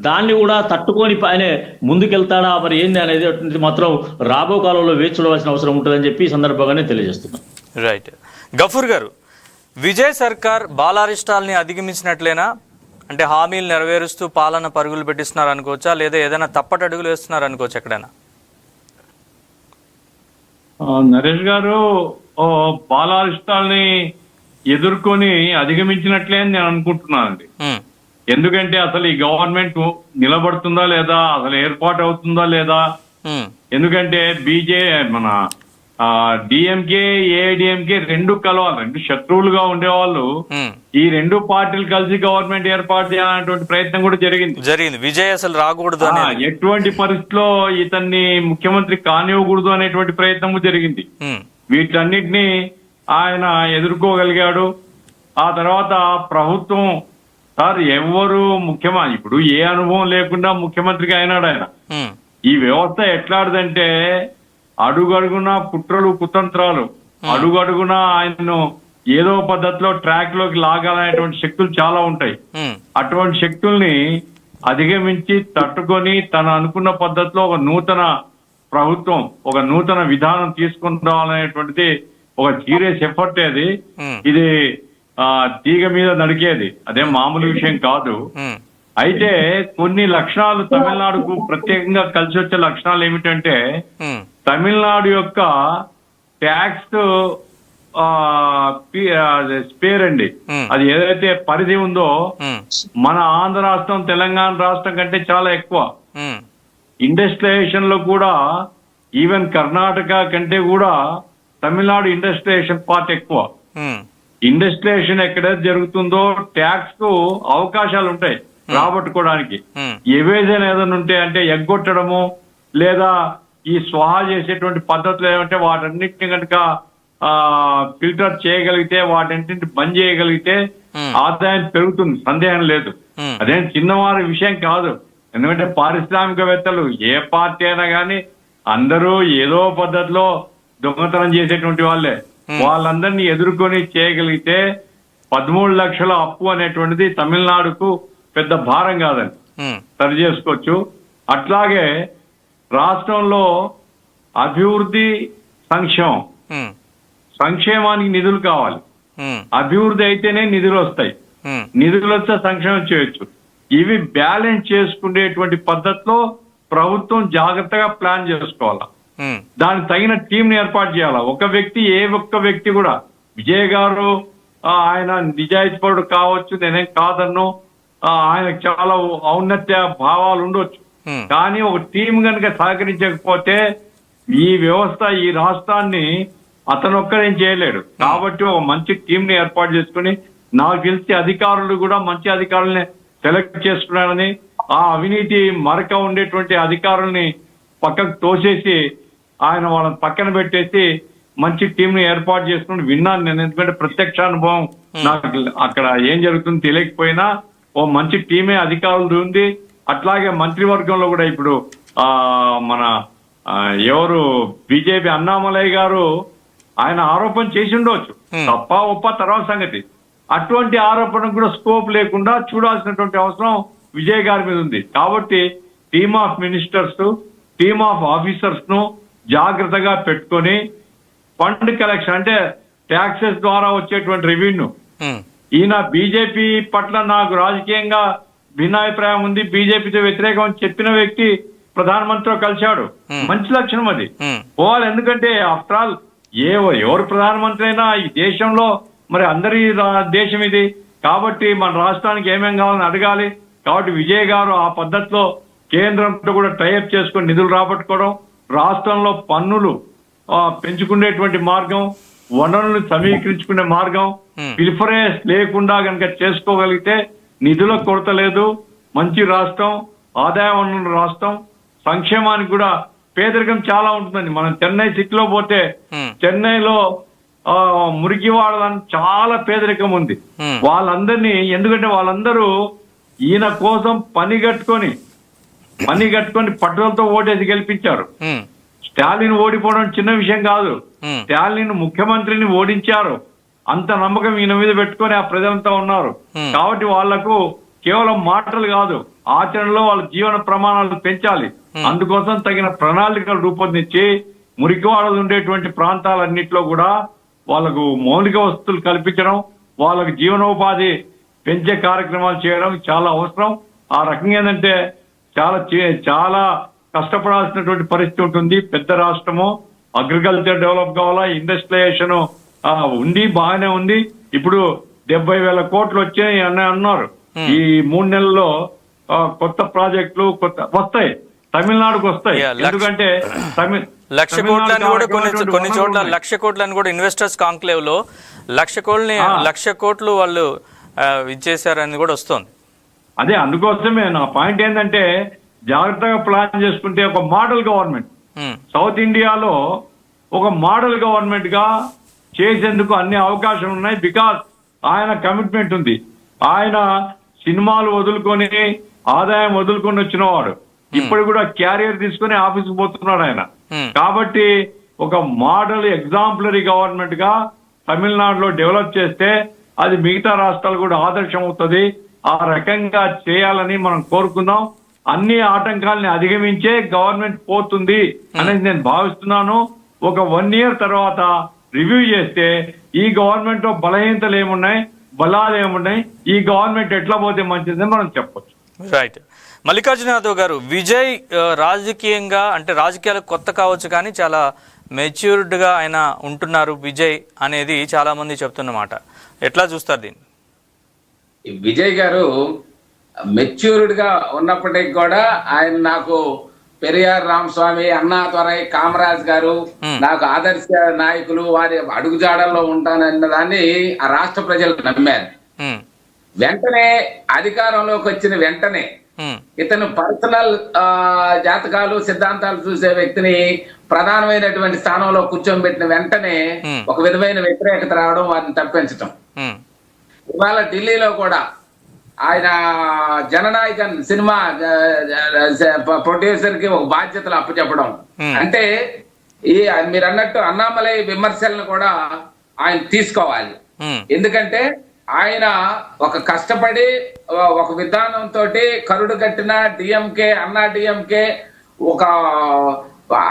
దాన్ని కూడా తట్టుకొని ఆయన ముందుకెళ్తాడా మరి ఏంది అనేది మాత్రం రాబో కాలంలో వేచి చూడవలసిన అవసరం ఉంటుందని చెప్పి ఈ సందర్భంగానే తెలియజేస్తున్నాం. రైట్. గఫూర్ గారు, విజయ్ సర్కార్ బాలారిష్టాల్ని అధిగమించినట్లేనా? అంటే హామీలు నెరవేరుస్తూ పాలన పరుగులు పెట్టిస్తున్నారు అనుకోవచ్చా, లేదా ఏదైనా తప్పటడుగులు వేస్తున్నారు అనుకోవచ్చు ఎక్కడైనా? నరేష్ గారు బాలారిష్టాల్ని ఎదుర్కొని అధిగమించినట్లే అని నేను అనుకుంటున్నానండి. ఎందుకంటే అసలు ఈ గవర్నమెంట్ నిలబడుతుందా లేదా, అసలు ఏర్పాటు అవుతుందా లేదా. ఎందుకంటే మన డిఎంకే ఏఐడిఎంకే రెండు కలవాలి, రెండు శత్రువులుగా ఉండేవాళ్ళు ఈ రెండు పార్టీలు కలిసి గవర్నమెంట్ ఏర్పాటు చేయాలనేటువంటి ప్రయత్నం కూడా జరిగింది. విజయ్ అసలు రాకూడదు, ఎటువంటి పరిస్థితిలో ఇతన్ని ముఖ్యమంత్రి కానివ్వకూడదు అనేటువంటి ప్రయత్నం జరిగింది. వీటన్నిటినీ ఆయన ఎదుర్కోగలిగాడు. ఆ తర్వాత ప్రభుత్వం సార్ ఎవరు ఇప్పుడు ఏ అనుభవం లేకుండా ముఖ్యమంత్రిగా అయినాడు ఆయన. ఈ వ్యవస్థ ఎట్లాంటిదంటే అడుగడుగున కుట్రలు కుతంత్రాలు, అడుగడుగున ఆయన్ను ఏదో పద్ధతిలో ట్రాక్ లోకి లాగాలనేటువంటి శక్తులు చాలా ఉంటాయి. అటువంటి శక్తుల్ని అధిగమించి తట్టుకొని తను అనుకున్న పద్ధతిలో ఒక నూతన ప్రభుత్వం, ఒక నూతన విధానం తీసుకుని రావాలనేటువంటిది ఒక సీరియస్ ఎఫర్ట్. అది ఇది తీగ మీద నడికేది, అదేం మామూలు విషయం కాదు. అయితే కొన్ని లక్షణాలు తమిళనాడుకు ప్రత్యేకంగా కలిసి వచ్చే లక్షణాలు ఏమిటంటే, తమిళనాడు యొక్క ట్యాక్స్ స్పేర్ అండి, అది ఏదైతే పరిధి ఉందో మన ఆంధ్ర రాష్ట్రం తెలంగాణ రాష్ట్రం కంటే చాలా ఎక్కువ. ఇండస్ట్రియలైజేషన్ లో కూడా ఈవెన్ కర్ణాటక కంటే కూడా తమిళనాడు ఇండస్ట్రియలైజేషన్ పార్ట్ ఎక్కువ. ఇండస్ట్రియలైజేషన్ ఎక్కడైతే జరుగుతుందో ట్యాక్స్ కు అవకాశాలు ఉంటాయి రాబట్టుకోవడానికి. ఎవేజన్ ఏదైనా ఉంటే అంటే ఎగ్గొట్టడము లేదా ఈ స్వాహా చేసేటువంటి పద్ధతులు ఏమంటే వాటన్నిటిని కనుక ఫిల్టర్ చేయగలిగితే, వాటన్నింటిని బంద్ చేయగలిగితే ఆదాయం పెరుగుతుంది, సందేహం లేదు. అదేం చిన్నవారి విషయం కాదు. ఎందుకంటే పారిశ్రామికవేత్తలు ఏ పార్టీ అయినా కానీ అందరూ ఏదో పద్ధతిలో దొంగతనం చేసేటువంటి వాళ్ళే. వాళ్ళందరినీ ఎదుర్కొని చేయగలిగితే 13 లక్షల అప్పు అనేటువంటిది తమిళనాడుకు పెద్ద భారం కాదని సరి చేసుకోవచ్చు. అట్లాగే రాష్ట్రంలో అభివృద్ధి సంక్షేమం, సంక్షేమానికి నిధులు కావాలి, అభివృద్ధి అయితేనే నిధులు వస్తాయి, నిధులు వస్తే సంక్షేమం చేయొచ్చు. ఇవి బ్యాలెన్స్ చేసుకునేటువంటి పద్ధతిలో ప్రభుత్వం జాగ్రత్తగా ప్లాన్ చేసుకోవాలా. దానికి తగిన టీంని ఏర్పాటు చేయాలా. ఏ ఒక్క వ్యక్తి కూడా విజయ్ గారు ఆయన నిజాయితీపరుడు కావచ్చు, నేనేం కాదన్ను, ఆయనకు చాలా ఔన్నత్య భావాలు ఉండొచ్చు. కానీ ఒక టీం కనుక సహకరించకపోతే ఈ వ్యవస్థ ఈ రాష్ట్రాన్ని అతనొక్కరేం చేయలేడు. కాబట్టి ఒక మంచి టీంని ఏర్పాటు చేసుకుని, నాకు తెలిసి అధికారులు కూడా మంచి అధికారుల్ని సెలెక్ట్ చేసుకున్నారని, ఆ అవినీతి మరక ఉండేటువంటి అధికారుల్ని పక్కకు తోసేసి ఆయన వాళ్ళని పక్కన పెట్టేసి మంచి టీంని ఏర్పాటు చేసుకుని విన్నాను నేను. ఎందుకంటే ప్రత్యక్ష అనుభవం నాకు అక్కడ ఏం జరుగుతుందో తెలియకపోయినా ఓ మంచి టీమే అధికారులు ఉంది. అట్లాగే మంత్రివర్గంలో కూడా ఇప్పుడు మన ఎవరు బీజేపీ అన్నామలై గారు ఆయన ఆరోపణ చేసి ఉండవచ్చు, తప్ప ఒప్ప తర్వాత సంగతి. అటువంటి ఆరోపణకు కూడా స్కోప్ లేకుండా చూడాల్సినటువంటి అవసరం విజయ్ గారి మీద ఉంది. కాబట్టి team of ministers, team of officers ను జాగ్రత్తగా పెట్టుకొని ఫండ్ కలెక్షన్ అంటే ట్యాక్సెస్ ద్వారా వచ్చేటువంటి రెవెన్యూ. ఉమ్, ఈయన బీజేపీ పట్ల నాకు రాజకీయంగా భిన్నాభిప్రాయం ఉంది, బీజేపీతో వ్యతిరేకం అని చెప్పిన వ్యక్తి ప్రధానమంత్రితో కలిశాడు. మంచి లక్షణం అది, పోవాలి. ఎందుకంటే ఆఫ్టర్ ఆల్ ఎవరు ప్రధానమంత్రి అయినా ఈ దేశంలో మరి అందరి దేశం ఇది కాబట్టి మన రాష్ట్రానికి ఏమేం కావాలని అడగాలి. కాబట్టి విజయ్ గారు ఆ పద్ధతిలో కేంద్రంతో కూడా టైఅప్ చేసుకుని నిధులు రాబట్టుకోవడం, రాష్ట్రంలో పన్నులు పెంచుకునేటువంటి మార్గం, వనరులను సమీకరించుకునే మార్గం, పిల్ఫరేస్ లేకుండా కనుక చేసుకోగలిగితే నిధుల కొరత లేదు, మంచి రాష్ట్రం, ఆదాయ వనరుల రాష్ట్రం, సంక్షేమానికి కూడా పేదరికం చాలా ఉంటుందండి. మనం చెన్నై సిటీలో పోతే చెన్నైలో మురికివాడలని చాలా పేదరికం ఉంది. వాళ్ళందరినీ, ఎందుకంటే వాళ్ళందరూ ఈయన కోసం పని కట్టుకొని పట్టుదలతో ఓటేసి గెలిపించారు. స్టాలిన్ ఓడిపోవడం చిన్న విషయం కాదు, స్టాలిన్ ముఖ్యమంత్రిని ఓడించారు. అంత నమ్మకం ఈయన మీద పెట్టుకొని ఆ ప్రజలంతా ఉన్నారు. కాబట్టి వాళ్లకు కేవలం మాటలు కాదు, ఆచరణలో వాళ్ళ జీవన ప్రమాణాలు పెంచాలి. అందుకోసం తగిన ప్రణాళికలు రూపొందించి మురికివాడలు ఉండేటువంటి ప్రాంతాలన్నింటిలో కూడా వాళ్ళకు మౌలిక వసతులు కల్పించడం, వాళ్ళకు జీవనోపాధి పెంచే కార్యక్రమాలు చేయడం చాలా అవసరం. ఆ రకంగా ఏంటంటే చాలా కష్టపడాల్సినటువంటి పరిస్థితి ఉంటుంది. పెద్ద రాష్ట్రము, అగ్రికల్చర్ డెవలప్ కావాలా, ఇండస్ట్రియలైజేషన్ ఉంది, బాగానే ఉంది. ఇప్పుడు 70,000 కోట్లు వచ్చాయి అని అన్నారు. ఈ 3 నెలల్లో కొత్త ప్రాజెక్టులు వస్తాయి, తమిళనాడుకు వస్తాయి. ఎందుకంటే 1,00,000 కోట్లని కూడా కొన్ని చోట్ల 1,00,000 కోట్లని కూడా ఇన్వెస్టర్స్ కాంక్లేవ్ లో 1,00,000 కోట్లు వాళ్ళు ఇచ్చేసారని కూడా వస్తుంది. అదే, అందుకోసమే నా పాయింట్ ఏంటంటే జాగ్రత్తగా ప్లాన్ చేసుకుంటే ఒక మోడల్ గవర్నమెంట్ సౌత్ ఇండియాలో ఒక మోడల్ గవర్నమెంట్ గా చేసేందుకు అన్ని అవకాశాలు ఉన్నాయి. బికాస్ ఆయన కమిట్మెంట్ ఉంది. ఆయన సినిమాలు వదులుకొని ఆదాయం వదులుకొని వచ్చినవాడు, ఇప్పుడు కూడా క్యారియర్ తీసుకుని ఆఫీస్కి పోతున్నాడు ఆయన. కాబట్టి ఒక మోడల్ ఎగ్జాంపులరీ గవర్నమెంట్ గా తమిళనాడులో డెవలప్ చేస్తే అది మిగతా రాష్ట్రాలు కూడా ఆదర్శం అవుతుంది. ఆ రకంగా చేయాలని మనం కోరుకుందాం. అన్ని ఆటంకాలని అధిగమించే గవర్నమెంట్ పోతుంది అనేది నేను భావిస్తున్నాను. ఒక 1 year తర్వాత రివ్యూ చేస్తే ఈ గవర్నమెంట్ లో బలహీనతలు ఏమున్నాయి, బలాలు ఏమున్నాయి, ఈ గవర్నమెంట్ ఎట్లా పోతే మంచిదని మనం చెప్పొచ్చు. రైట్. మల్లికార్జున యాదవ్ గారు, విజయ్ రాజకీయంగా అంటే రాజకీయాలకు కొత్త కావచ్చు కానీ చాలా మెచ్యూర్డ్ గా ఆయన ఉంటున్నారు విజయ్ అనేది చాలా మంది చెప్తున్నమాట. ఎట్లా చూస్తారు దీన్ని? విజయ్ గారు మెచ్యూర్డ్ గా ఉన్నప్పటికీ కూడా ఆయన నాకు పెరియార్ రామస్వామి, అన్నాదురై, కామరాజ్ గారు నాకు ఆదర్శ నాయకులు, వారి అడుగుజాడల్లో ఉంటానన్న దాన్ని ఆ రాష్ట్ర ప్రజలు నమ్మారు. వెంటనే అధికారంలోకి వచ్చిన వెంటనే ఇతను పర్సనల్ జాతకాలు సిద్ధాంతాలు చూసే వ్యక్తిని ప్రధానమైనటువంటి స్థానంలో కూర్చోబెట్టిన వెంటనే ఒక విధమైన వ్యతిరేకత రావడం, వారిని తప్పించటం. ఇవాళ ఢిల్లీలో కూడా ఆయన జననాయకన్ సినిమా ప్రొడ్యూసర్ కి ఒక బాధ్యతలు అప్పచెప్పడం అంటే మీరు అన్నట్టు అన్నామలై విమర్శలను కూడా ఆయన తీసుకోవాలి. ఎందుకంటే ఆయన ఒక కష్టపడి ఒక విధానంతో కరుడు కట్టిన డిఎంకే, అన్నా డిఎంకే ఒక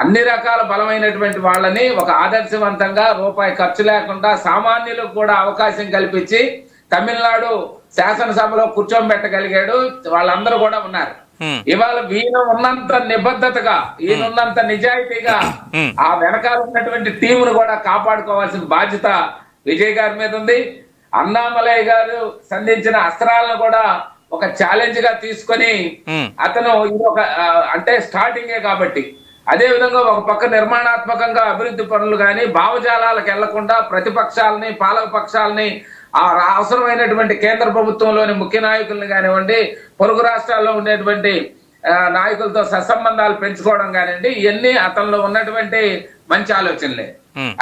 అన్ని రకాల బలమైనటువంటి వాళ్ళని ఒక ఆదర్శవంతంగా రూపాయి ఖర్చు లేకుండా సామాన్యులకు కూడా అవకాశం కల్పించి తమిళనాడు శాసనసభలో కూర్చోబెట్టగలిగాడు. వాళ్ళందరూ కూడా ఉన్నారు. ఇవాళ ఈయన ఉన్నంత నిబద్ధతగా, ఈయన ఉన్నంత నిజాయితీగా ఆ వెనకాల ఉన్నటువంటి టీమును కూడా కాపాడుకోవాల్సిన బాధ్యత విజయ్ గారి మీద ఉంది. అన్నామలై గారు సంధించిన అస్త్రాలను కూడా ఒక ఛాలెంజ్ గా తీసుకొని అతను ఇది ఒక అంటే స్టార్టింగే కాబట్టి అదే విధంగా ఒక పక్క నిర్మాణాత్మకంగా అభివృద్ధి పనులు కానీ భావజాలాలకు వెళ్లకుండా ప్రతిపక్షాలని, పాలక పక్షాలని, ఆ అవసరమైనటువంటి కేంద్ర ప్రభుత్వంలోని ముఖ్య నాయకుల్ని కానివ్వండి, పొరుగు రాష్ట్రాల్లో ఉండేటువంటి నాయకులతో సత్సంబంధాలు పెంచుకోవడం కానివ్వండి, ఇవన్నీ అతనిలో ఉన్నటువంటి మంచి ఆలోచనలే.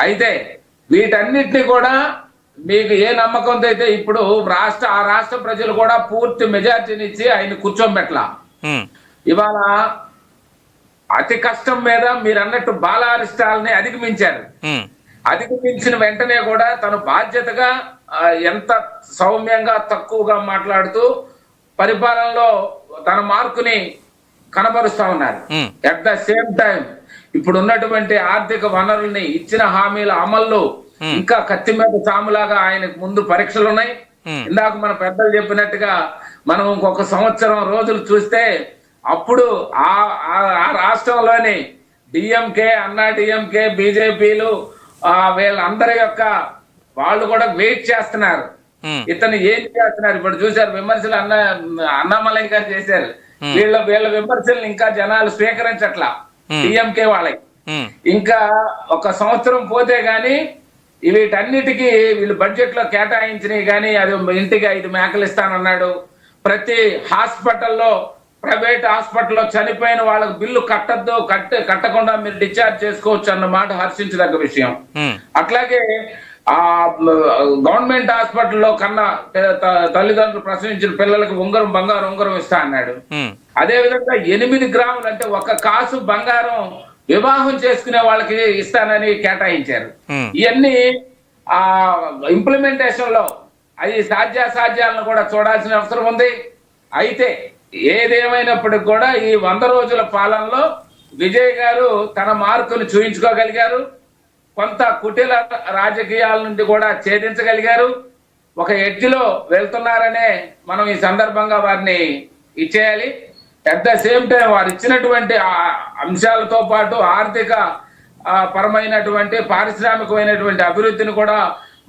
అయితే వీటన్నిటిని కూడా మీకు ఏ నమ్మకంతో అయితే ఇప్పుడు ఆ రాష్ట్ర ప్రజలు కూడా పూర్తి మెజార్టీని ఇచ్చి ఆయన కూర్చోబెట్టలా. ఇవాళ అతి కష్టం మీద మీరు అన్నట్టు బాలారిష్టాలని అధిగమించారు. అధిగమించిన వెంటనే కూడా తను బాధ్యతగా ఎంత సౌమ్యంగా తక్కువగా మాట్లాడుతూ పరిపాలనలో తన మార్కుని కనబరుస్తా ఉన్నారు. అట్ ద సేమ్ టైం ఇప్పుడు ఉన్నటువంటి ఆర్థిక వనరుల్ని, ఇచ్చిన హామీల అమలు, ఇంకా కత్తి మీద సాములాగా ఆయనకు ముందు పరీక్షలు ఉన్నాయి. ఇందాక మన పెద్దలు చెప్పినట్టుగా మనం ఇంకొక సంవత్సరం రోజులు చూస్తే అప్పుడు ఆ రాష్ట్రంలోని డిఎంకే, అన్నా డిఎంకే, బీజేపీలు వీళ్ళందరి యొక్క వాళ్ళు కూడా వెయిట్ చేస్తున్నారు. ఇతను ఏం చేస్తున్నారు ఇప్పుడు చూశారు. విమర్శలు అన్నామలై గారు చేశారు. వీళ్ళ విమర్శలు ఇంకా జనాలు స్వీకరించట్లా డిఎంకే వాళ్ళకి. ఇంకా ఒక సంవత్సరం పోతే గాని వీటన్నిటికీ వీళ్ళు బడ్జెట్ లో కేటాయించినవి కానీ అది ఇంటికి 5 మేకలు ఇస్తానన్నాడు. ప్రతి హాస్పిటల్లో, ప్రైవేట్ హాస్పిటల్లో చనిపోయిన వాళ్ళకి బిల్లు కట్టకుండా మీరు డిశ్చార్జ్ చేసుకోవచ్చు అన్న మాట హర్షించదగ్గ విషయం. అట్లాగే గవర్నమెంట్ హాస్పిటల్లో కన్నా తల్లిదండ్రులు ప్రసవించిన పిల్లలకి బంగారు ఉంగరం ఇస్తా అన్నాడు. అదే విధంగా 8 గ్రాములు అంటే 1 కాసు బంగారం వివాహం చేసుకునే వాళ్ళకి ఇస్తానని కేటాయించారు. ఇవన్నీ ఇంప్లిమెంటేషన్ లో అది సాధ్యాసాధ్యాలను కూడా చూడాల్సిన అవసరం ఉంది. అయితే ఏదేమైనప్పటికి కూడా ఈ 100 రోజుల పాలనలో విజయ్ గారు తన మార్కును చూయించుకోగలిగారు. కొంత కుటిల రాజకీయాల నుండి కూడా ఛేదించగలిగారు. ఒక ఎడ్జ్లో వెళ్తున్నారనే మనం ఈ సందర్భంగా వారిని ఇచ్చేయాలి. అట్ ద సేమ్ టైం వారు ఇచ్చినటువంటి అంశాలతో పాటు ఆర్థిక పరమైనటువంటి పారిశ్రామికమైనటువంటి అభివృద్ధిని కూడా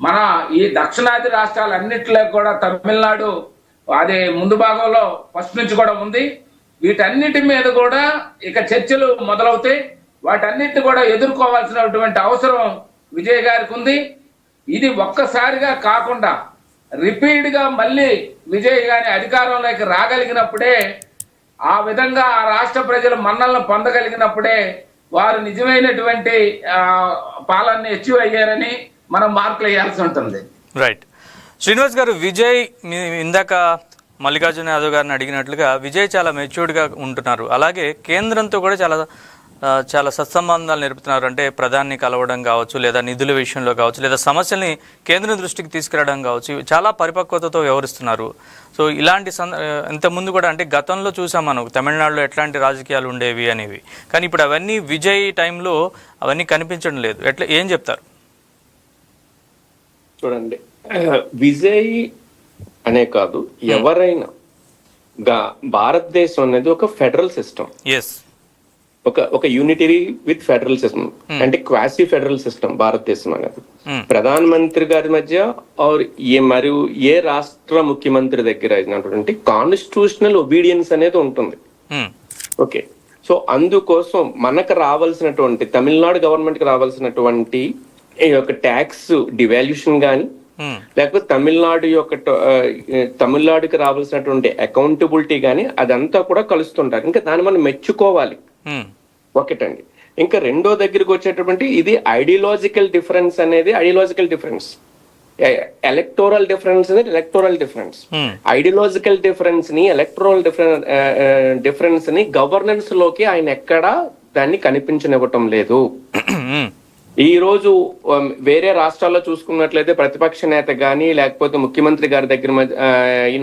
మన ఈ దక్షిణాది రాష్ట్రాలన్నింటిలో కూడా తమిళనాడు అది ముందు భాగంలో ఫస్ట్ నుంచి కూడా ఉంది. వీటన్నిటి మీద కూడా ఇక చర్చలు మొదలవుతాయి. వాటన్నిటిని కూడా ఎదుర్కోవాల్సినటువంటి అవసరం విజయ్ గారికి ఉంది. ఇది ఒక్కసారిగా కాకుండా రిపీట్ గా మళ్ళీ విజయ్ గారి అధికారంలోకి రాగలిగినప్పుడే, ఆ విధంగా ఆ రాష్ట్ర ప్రజలు మన్నలను పొందగలిగినప్పుడే వారు నిజమైనటువంటి పాలనని అచీవ్ అయ్యారని మనం మార్కులు వేయాల్సి ఉంటుంది. రైట్. శ్రీనివాస్ గారు, విజయ్ ఇందాక మల్లికార్జున యాదవ్ గారిని అడిగినట్లుగా విజయ్ చాలా మెచ్యూర్డ్గా ఉంటున్నారు. అలాగే కేంద్రంతో కూడా చాలా సత్సంబంధాలు నేర్పుతున్నారు. అంటే ప్రధాని కలవడం కావచ్చు, లేదా నిధుల విషయంలో కావచ్చు, లేదా సమస్యల్ని కేంద్రం దృష్టికి తీసుకురావడం కావచ్చు, చాలా పరిపక్వతతో వ్యవహరిస్తున్నారు. సో ఇలాంటి ఇంతకుముందు కూడా అంటే గతంలో చూసాం మనం తమిళనాడులో ఎట్లాంటి రాజకీయాలు ఉండేవి అనేవి. కానీ ఇప్పుడు అవన్నీ విజయ్ టైంలో అవన్నీ కనిపించడం లేదు. ఏం చెప్తారు? చూడండి, విజయ్ అనే కాదు, ఎవరైనా భారతదేశం అనేది ఒక ఫెడరల్ సిస్టమ్. ఒక యూనిటరీ విత్ ఫెడరల్ సిస్టమ్, అంటే క్వాసీ ఫెడరల్ సిస్టమ్ భారతదేశం అనేది. ప్రధాన మంత్రి గారి మధ్య మరియు ఏ రాష్ట్ర ముఖ్యమంత్రి దగ్గర అయినటువంటి కాన్స్టిట్యూషనల్ ఒబీడియన్స్ అనేది ఉంటుంది. ఓకే, సో అందుకోసం మనకు రావాల్సినటువంటి తమిళనాడు గవర్నమెంట్ కి రావాల్సినటువంటి ట్యాక్స్ డివాల్యూషన్ కానీ, లేకపోతే తమిళనాడుకి రావాల్సినటువంటి అకౌంటబిలిటీ కానీ అదంతా కూడా కలుస్తుంటారు. ఇంకా దాన్ని మనం మెచ్చుకోవాలి. ఒకటండి. ఇంకా రెండో దగ్గరికి వచ్చేటటువంటి ఇది ఐడియాలజికల్ డిఫరెన్స్ అనేది ఐడియాలజికల్ డిఫరెన్స్, ఎలక్టోరల్ డిఫరెన్స్ అనేది ఎలక్టోరల్ డిఫరెన్స్. ఐడియాలజికల్ డిఫరెన్స్ ని ఎలక్టోరల్ డిఫరెన్స్ ని గవర్నెన్స్ లోకి ఆయన ఎక్కడా దాన్ని కనిపించనివ్వటం లేదు. ఈ రోజు వేరే రాష్ట్రాల్లో చూసుకున్నట్లయితే ప్రతిపక్ష నేత గాని లేకపోతే ముఖ్యమంత్రి గారి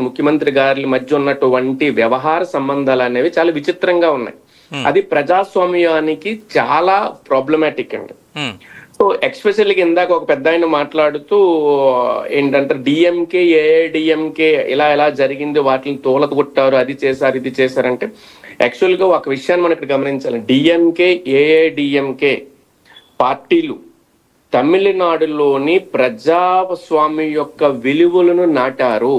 ముఖ్యమంత్రి గారి మధ్య ఉన్నటువంటి వ్యవహార సంబంధాలు అనేవి చాలా విచిత్రంగా ఉన్నాయి. అది ప్రజాస్వామ్యానికి చాలా ప్రాబ్లమాటిక్ అండి. సో ఎక్స్పెషల్లీ ఇందాక ఒక పెద్ద ఆయన మాట్లాడుతూ ఏంటంటే డిఎంకే, ఏఐడిఎంకే ఇలా జరిగింది, వాటిని తోలత కొట్టారు, అది చేశారు, ఇది చేశారంటే యాక్చువల్ గా ఒక విషయాన్ని మనం ఇక్కడ గమనించాలి. డిఎంకే, ఏఐడిఎంకే పార్టీలు తమిళనాడులోని ప్రజాస్వామ్యం యొక్క విలువలను నాటారు.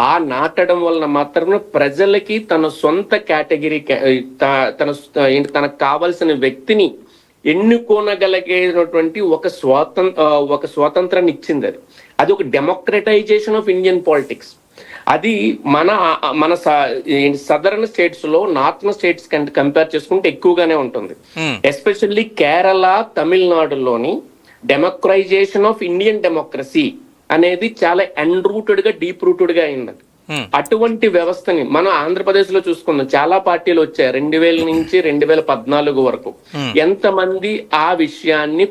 ఆ నాటడం వలన మాత్రమే ప్రజలకి తన సొంత కేటగిరీ, తనకు కావలసిన వ్యక్తిని ఎన్నుకోనగలిగేటువంటి ఒక స్వాతంత్రాన్ని ఇచ్చింది. అది ఒక డెమోక్రటైజేషన్ ఆఫ్ ఇండియన్ పాలిటిక్స్. అది మన సదరన్ స్టేట్స్ లో నార్థన్ స్టేట్స్ కంపేర్ చేసుకుంటే ఎక్కువగానే ఉంటుంది. ఎస్పెషల్లీ కేరళ, తమిళనాడులోని డెమోక్రైజేషన్ ఆఫ్ ఇండియన్ డెమోక్రసీ అనేది చాలా ఎన్రూటెడ్ గా, డీప్ రూటెడ్ గా అయింది. అటువంటి వ్యవస్థని మనం ఆంధ్రప్రదేశ్ లో చూసుకుందాం. చాలా పార్టీలు వచ్చాయి 2000 నుంచి 2014 వరకు. ఎంతమంది ఆ విషయాన్ని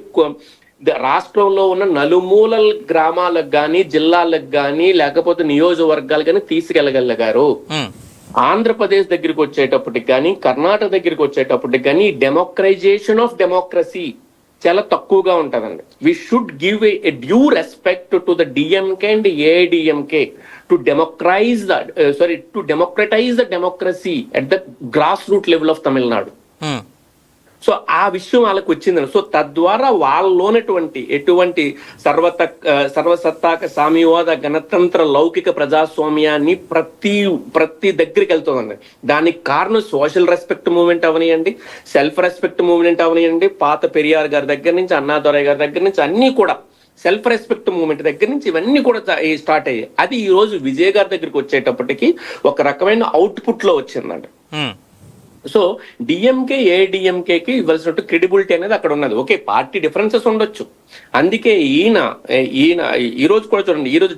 రాష్ట్రంలో ఉన్న నలుమూలల గ్రామాలకు గాని, జిల్లాలకు గాని, లేకపోతే నియోజకవర్గాలు గాని తీసుకెళ్లగలిగారు. ఆంధ్రప్రదేశ్ దగ్గరికి వచ్చేటప్పటికి కానీ, కర్ణాటక దగ్గరికి వచ్చేటప్పటికి కానీ డెమోక్రైజేషన్ ఆఫ్ డెమోక్రసీ చాలా తక్కువగా ఉంటదండి. We should give a due respect to the DMK and AIADMK to democratize the democracy at the grass root level of Tamil Nadu. So ఆ విషయం వాళ్ళకి వచ్చిందండి. సో తద్వారా వాళ్ళలోనటువంటి ఎటువంటి సర్వసత్తాక సామ్యవాద గణతంత్ర లౌకిక ప్రజాస్వామ్యాన్ని ప్రతి దగ్గరికి వెళ్తుందండి. దానికి కారణం సోషల్ రెస్పెక్ట్ మూవ్మెంట్ అవనియండి, సెల్ఫ్ రెస్పెక్ట్ మూవ్మెంట్ అవనియండి, పాత పెరియార్ గారి దగ్గర నుంచి, అన్నాదొరై గారి దగ్గర నుంచి అన్ని కూడా సెల్ఫ్ రెస్పెక్ట్ మూవ్మెంట్ దగ్గర నుంచి ఇవన్నీ కూడా స్టార్ట్ అయ్యాయి. అది ఈ రోజు విజయ్ గారి దగ్గరికి వచ్చేటప్పటికి ఒక రకమైన అవుట్పుట్ లో వచ్చిందండి. సో డిఎంకే ఏఐడిఎంకేకి ఇవ్వాల్సినట్టు క్రెడిబిలిటీ అనేది అక్కడ ఉన్నది. ఓకే, పార్టీ డిఫరెన్సెస్ ఉండొచ్చు. అందుకే ఈయన ఈ రోజు కూడా చూడండి, ఈ రోజు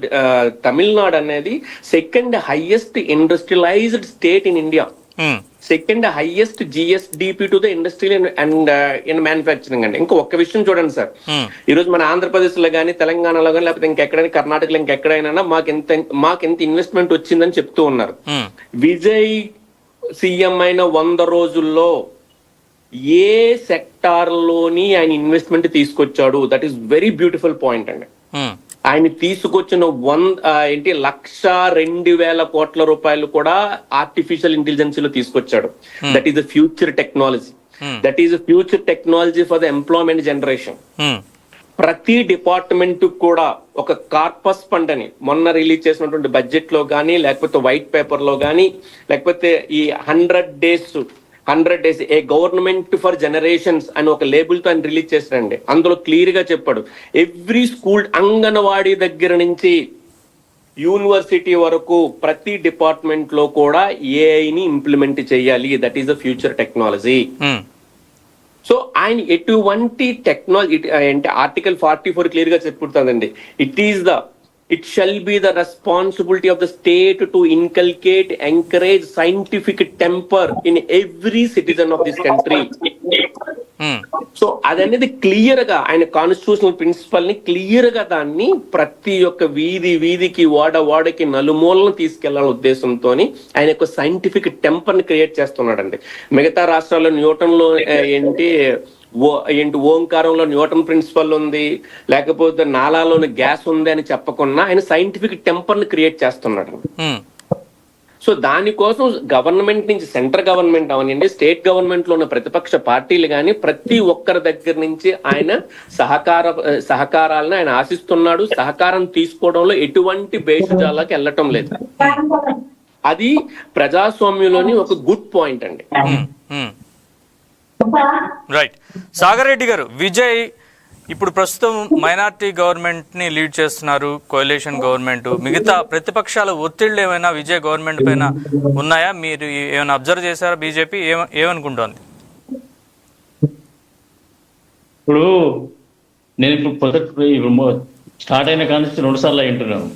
తమిళనాడు అనేది second highest industrialised state in India, second highest GSDP to the industry and in manufacturing అండి. ఇంకో ఒక్క విషయం చూడండి సార్, ఈ రోజు మన ఆంధ్రప్రదేశ్ లో కానీ, తెలంగాణలో కానీ, లేకపోతే ఇంకెక్కడైనా కర్ణాటకలో ఇంకెక్కడైనా మాకెంత ఇన్వెస్ట్మెంట్ వచ్చిందని చెప్తూ ఉన్నారు. విజయ్ సీఎం అయిన 100 రోజుల్లో ఏ సెక్టార్ లోని ఆయన ఇన్వెస్ట్మెంట్ తీసుకొచ్చాడు? That is very beautiful point అండి. ఆయన తీసుకొచ్చిన 1,02,000 కోట్ల రూపాయలు కూడా ఆర్టిఫిషియల్ ఇంటెలిజెన్స్ లో తీసుకొచ్చాడు. That is the future technology. That is the future technology for the employment generation. ప్రతి డిపార్ట్మెంట్ కూడా ఒక కార్పస్ ఫండ్ అని మొన్న రిలీజ్ చేసినటువంటి బడ్జెట్ లో కానీ, లేకపోతే వైట్ పేపర్ లో కానీ, లేకపోతే ఈ 100 days A government for generations అని ఒక లేబుల్ తో ఆయన రిలీజ్ చేశారండి. అందులో క్లియర్ గా చెప్పాడు, ఎవ్రీ స్కూల్, అంగన్వాడీ దగ్గర నుంచి యూనివర్సిటీ వరకు ప్రతి డిపార్ట్మెంట్ లో కూడా ఏఐని ఇంప్లిమెంట్ చేయాలి. That is the future technology. So ఆయన ఎటువంటి టెక్నాలజీ అంటే ఆర్టికల్ 44 క్లియర్ గా చెప్పుకుంటుందండి, it shall be the responsibility of the state to inculcate, encourage scientific temper in every citizen of this country. So అదనేది క్లియర్ గా ఆయన constitutional principal ని clear గా దాన్ని ప్రతి ఒక్క వీధికి వాడకి నలుమూలను తీసుకెళ్లాలనే ఉద్దేశంతో ఆయన ఒక సైంటిఫిక్ టెంపర్ ని క్రియేట్ చేస్తున్నాడండి. మిగతా రాష్ట్రాల్లో న్యూటన్ లో ఏంటి ఓంకారంలో న్యూటన్ ప్రిన్సిపల్ ఉంది, లేకపోతే నాలాలోని గ్యాస్ ఉంది అని చెప్పకుండా ఆయన సైంటిఫిక్ టెంపర్ ని క్రియేట్ చేస్తున్నాడు. సో దానికోసం గవర్నమెంట్ నుంచి, సెంట్రల్ గవర్నమెంట్ అవనండి, స్టేట్ గవర్నమెంట్ లో ఉన్న ప్రతిపక్ష పార్టీలు కానీ ప్రతి ఒక్కరి దగ్గర నుంచి ఆయన సహకారాలను ఆయన ఆశిస్తున్నాడు. సహకారం తీసుకోవడంలో ఎటువంటి భేషజాలకు వెళ్ళటం లేదు. అది ప్రజాస్వామ్యంలోని ఒక గుడ్ పాయింట్ అండి. రైట్. సాగర్ రెడ్డి గారు, విజయ్ ఇప్పుడు ప్రస్తుతం మైనార్టీ గవర్నమెంట్ ని లీడ్ చేస్తున్నారు, కోalition గవర్నమెంట్. మిగతా ప్రతిపక్షాల ఒత్తిళ్లు ఏమైనా విజయ్ గవర్నమెంట్ పైన ఉన్నాయా? మీరు ఏమైనా అబ్జర్వ్ చేశారా? బీజేపీ ఏమనుకుంటోంది? ఇప్పుడు నేను స్టార్ట్ అయిన కానీ 2 సార్లు వింటున్నాను.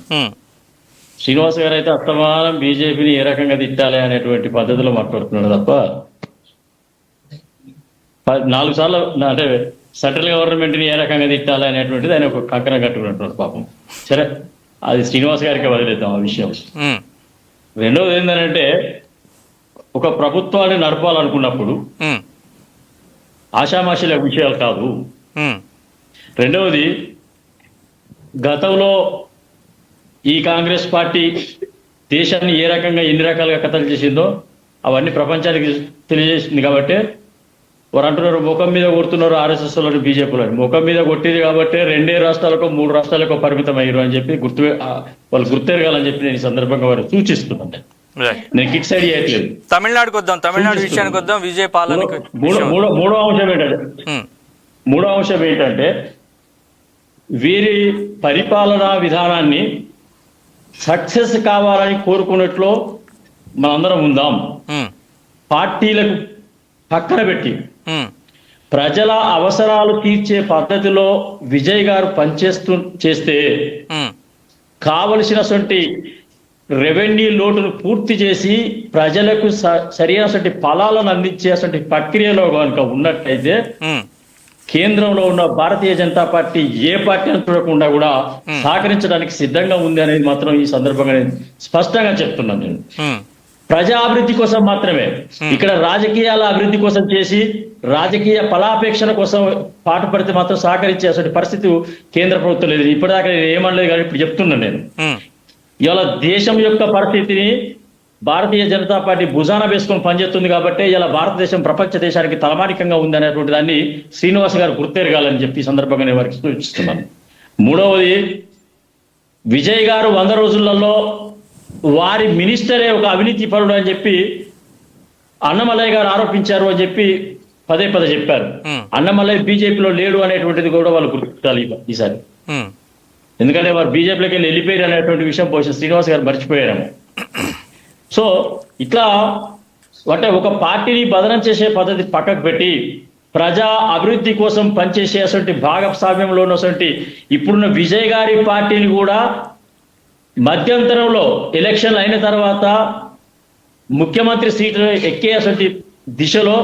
శ్రీనివాస్ గారు అయితే అస్తమానం బీజేపీని ఏ రకంగా తిట్టాలి అనేటువంటి పద్ధతిలో మాట్లాడుతున్నాడు తప్ప 4 సార్లు అంటే సెంట్రల్ గవర్నమెంట్ ని ఏ రకంగా తిట్టాలి అనేటువంటిది ఆయన ఒక కంకణం కట్టుకున్నటువంటి పాపం. సరే, అది శ్రీనివాస్ గారికి వదిలేద్దాం ఆ విషయం. రెండవది ఏంటంటే, ఒక ప్రభుత్వాన్ని నడపాలనుకున్నప్పుడు ఆషామాషిల విషయాలు కాదు. రెండవది, గతంలో ఈ కాంగ్రెస్ పార్టీ దేశాన్ని ఏ రకంగా ఎన్ని రకాలుగా కథలు చేసిందో అవన్నీ ప్రపంచానికి తెలియజేసింది. కాబట్టి వారు అంటున్నారు ముఖం మీద కొడుతున్నారు ఆర్ఎస్ఎస్ లో, బీజేపీలో ముఖం మీద కొట్టింది కాబట్టి 2 రాష్ట్రాలకు 3 రాష్ట్రాలకు పరిమితం అయ్యారు అని చెప్పి వాళ్ళు గుర్తెరగాలని చెప్పి నేను ఈ సందర్భంగా వారు సూచిస్తున్నాను. నేను కిట్ సైడ్ చేయట్లేదు. తమిళనాడుకి వద్దాం, తమిళనాడు విషయానికి వద్దాం. విజయ్ పాలనకు మూడో అంశం ఏంటంటే వీరి పరిపాలనా విధానాన్ని సక్సెస్ కావాలని కోరుకున్నట్లు మనందరం ఉందాం. పార్టీలకు పక్కన పెట్టి ప్రజల అవసరాలు తీర్చే పద్ధతిలో విజయ్ గారు చేస్తే కావలసినటువంటి రెవెన్యూ లోటును పూర్తి చేసి ప్రజలకు సరైనటువంటి ఫలాలను అందించేటువంటి ప్రక్రియలో కనుక ఉన్నట్టయితే కేంద్రంలో ఉన్న భారతీయ జనతా పార్టీ ఏ పార్టీని చూడకుండా కూడా సహకరించడానికి సిద్ధంగా ఉంది అనేది మాత్రం ఈ సందర్భంగా నేను స్పష్టంగా చెప్తున్నాను. నేను ప్రజా అభివృద్ధి కోసం మాత్రమే. ఇక్కడ రాజకీయాల అభివృద్ధి కోసం చేసి రాజకీయ ఫలాపేక్షణ కోసం పాటుపడితే మాత్రం సహకరించేటువంటి పరిస్థితి కేంద్ర ప్రభుత్వం లేదు. ఇప్పటిదాకా నేను ఏమనలేదు కానీ ఇప్పుడు చెప్తున్నాను నేను. ఇవాళ దేశం యొక్క పరిస్థితిని భారతీయ జనతా పార్టీ భుజాన వేసుకొని పనిచేస్తుంది కాబట్టి ఇలా భారతదేశం ప్రపంచ దేశానికి తలమానికంగా ఉంది అనేటువంటి దాన్ని శ్రీనివాస్ గారు గుర్తెరగాలని చెప్పి సందర్భంగా నేను వారికి సూచిస్తున్నాను. మూడవది, విజయ్ గారు 100 రోజులలో వారి మినిస్టరే ఒక అవినీతి పరుడు అని చెప్పి అన్నమలయ్య గారు ఆరోపించారు అని చెప్పి పదే చెప్పారు. అన్నమలయ్య బీజేపీలో లేడు అనేటువంటిది కూడా వాళ్ళు గుర్తుపెట్టాలి ఈసారి. ఎందుకంటే వారు బీజేపీలోకి వెళ్ళిపోయారు అనేటువంటి విషయం బహుశా శ్రీనివాస్ గారు మర్చిపోయారేమో. సో ఇట్లా అంటే ఒక పార్టీని బదనం చేసే పద్ధతి పక్కకు పెట్టి ప్రజా అభివృద్ధి కోసం పనిచేసేటువంటి భాగస్వామ్యంలో ఉన్నటువంటి ఇప్పుడున్న విజయ్ గారి పార్టీని కూడా మధ్యంతరంలో ఎలక్షన్లు అయిన తర్వాత ముఖ్యమంత్రి సీట్లు ఎక్కేటువంటి దిశలో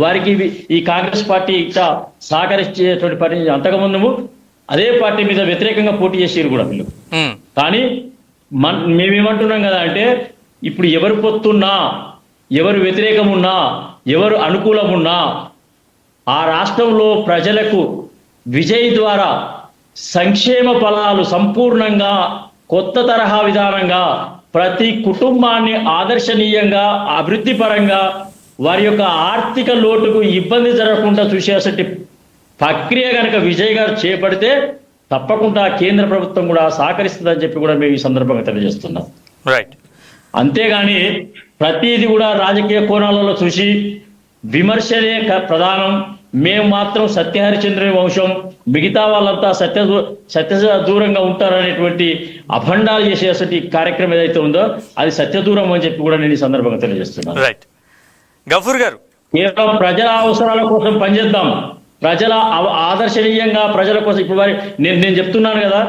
వారికి ఈ కాంగ్రెస్ పార్టీ ఇట్లా సహకరించేటువంటి పని అంతకుముందు అదే పార్టీ మీద వ్యతిరేకంగా పోటీ చేసారు కూడా వీళ్ళు. కానీ మేమేమంటున్నాం కదా అంటే ఇప్పుడు ఎవరు పొత్తున్నా, ఎవరు వ్యతిరేకం ఉన్నా, ఎవరు అనుకూలం ఉన్నా ఆ రాష్ట్రంలో ప్రజలకు విజయ్ ద్వారా సంక్షేమ ఫలాలు సంపూర్ణంగా కొత్త తరహా విధానంగా ప్రతి కుటుంబాన్ని ఆదర్శనీయంగా అభివృద్ధి పరంగా వారి యొక్క ఆర్థిక లోటుకు ఇబ్బంది జరగకుండా చూసేసటి ప్రక్రియ కనుక విజయ్ గారు చేపడితే తప్పకుండా కేంద్ర ప్రభుత్వం కూడా సహకరిస్తుందని చెప్పి కూడా మేము ఈ సందర్భంగా తెలియజేస్తున్నాం. రైట్. అంతేగాని ప్రతిదీ కూడా రాజకీయ కోణాలలో చూసి విమర్శనే ప్రధానం, మేము మాత్రం సత్యహరిచంద్రుని వంశం, మిగతా వాళ్ళంతా సత్య దూరంగా ఉంటారనేటువంటి అభండాలు చేసేటువంటి కార్యక్రమం ఏదైతే ఉందో అది సత్యదూరం అని చెప్పి కూడా నేను ఈ సందర్భంగా తెలియజేస్తున్నాను. రైట్. గఫూర్ గారు, కేవలం ప్రజల అవసరాల కోసం పనిచేద్దాం, ప్రజల ఆదర్శనీయంగా ప్రజల కోసం. ఇప్పుడు నేను చెప్తున్నాను కదా,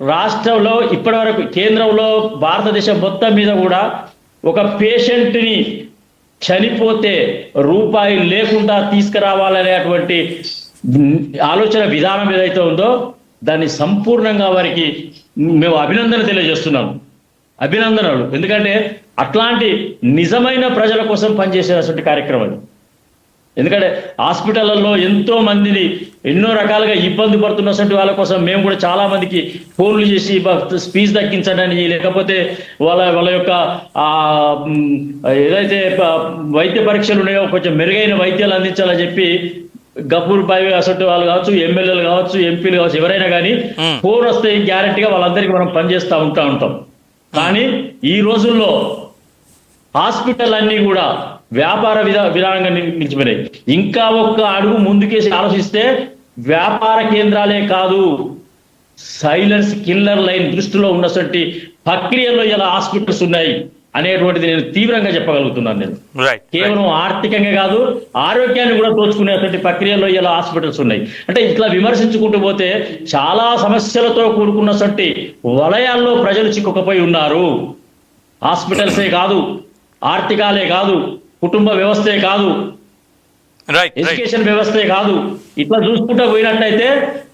రాష్ట్రంలో ఇప్పటి వరకు కేంద్రంలో భారతదేశం మొత్తం మీద కూడా ఒక పేషెంట్ని చనిపోతే రూపాయి లేకుండా తీసుకురావాలనేటువంటి ఆలోచన విధానం ఏదైతే ఉందో దాన్ని సంపూర్ణంగా వారికి మేము అభినందన తెలియజేస్తున్నాము. అభినందనలు. ఎందుకంటే అట్లాంటి నిజమైన ప్రజల కోసం పనిచేసేటువంటి కార్యక్రమం. ఎందుకంటే హాస్పిటళ్లలో ఎంతో మందిని ఎన్నో రకాలుగా ఇబ్బంది పడుతున్నటువంటి వాళ్ళ కోసం మేము కూడా చాలా మందికి ఫోన్లు చేసి ఫీజు తగ్గించడానికి, లేకపోతే వాళ్ళ యొక్క ఏదైతే వైద్య పరీక్షలు ఉన్నాయో కొంచెం మెరుగైన వైద్యాలు అందించాలని చెప్పి గఫూర్ బాయ్ అసలు వాళ్ళు కావచ్చు, ఎమ్మెల్యేలు కావచ్చు, ఎంపీలు కావచ్చు, ఎవరైనా కానీ ఫోన్ వస్తే గ్యారెంటీగా వాళ్ళందరికీ మనం పనిచేస్తూ ఉంటాం. కానీ ఈ రోజుల్లో హాస్పిటల్ అన్ని కూడా వ్యాపార విధానంగా నిలిచిపోయినాయి. ఇంకా ఒక్క అడుగు ముందుకేసి ఆలోచిస్తే వ్యాపార కేంద్రాలే కాదు, సైలెన్స్ కిల్లర్ లైన్ దృష్టిలో ఉన్నటువంటి ప్రక్రియలో ఇలా హాస్పిటల్స్ ఉన్నాయి అనేటువంటిది నేను తీవ్రంగా చెప్పగలుగుతున్నాను. నేను కేవలం ఆర్థికంగా కాదు, ఆరోగ్యాన్ని కూడా దోచుకునేటువంటి ప్రక్రియలో ఇలా హాస్పిటల్స్ ఉన్నాయి. అంటే ఇట్లా విమర్శించుకుంటూ పోతే చాలా సమస్యలతో కూడుకున్నటువంటి వలయాల్లో ప్రజలు చిక్కుకుపోయి ఉన్నారు. హాస్పిటల్సే కాదు, ఆర్థికాలే కాదు, కుటుంబ వ్యవస్థే కాదు, ఎడ్యుకేషన్ వ్యవస్థే కాదు, ఇట్లా చూసుకుంటూ పోయినట్టయితే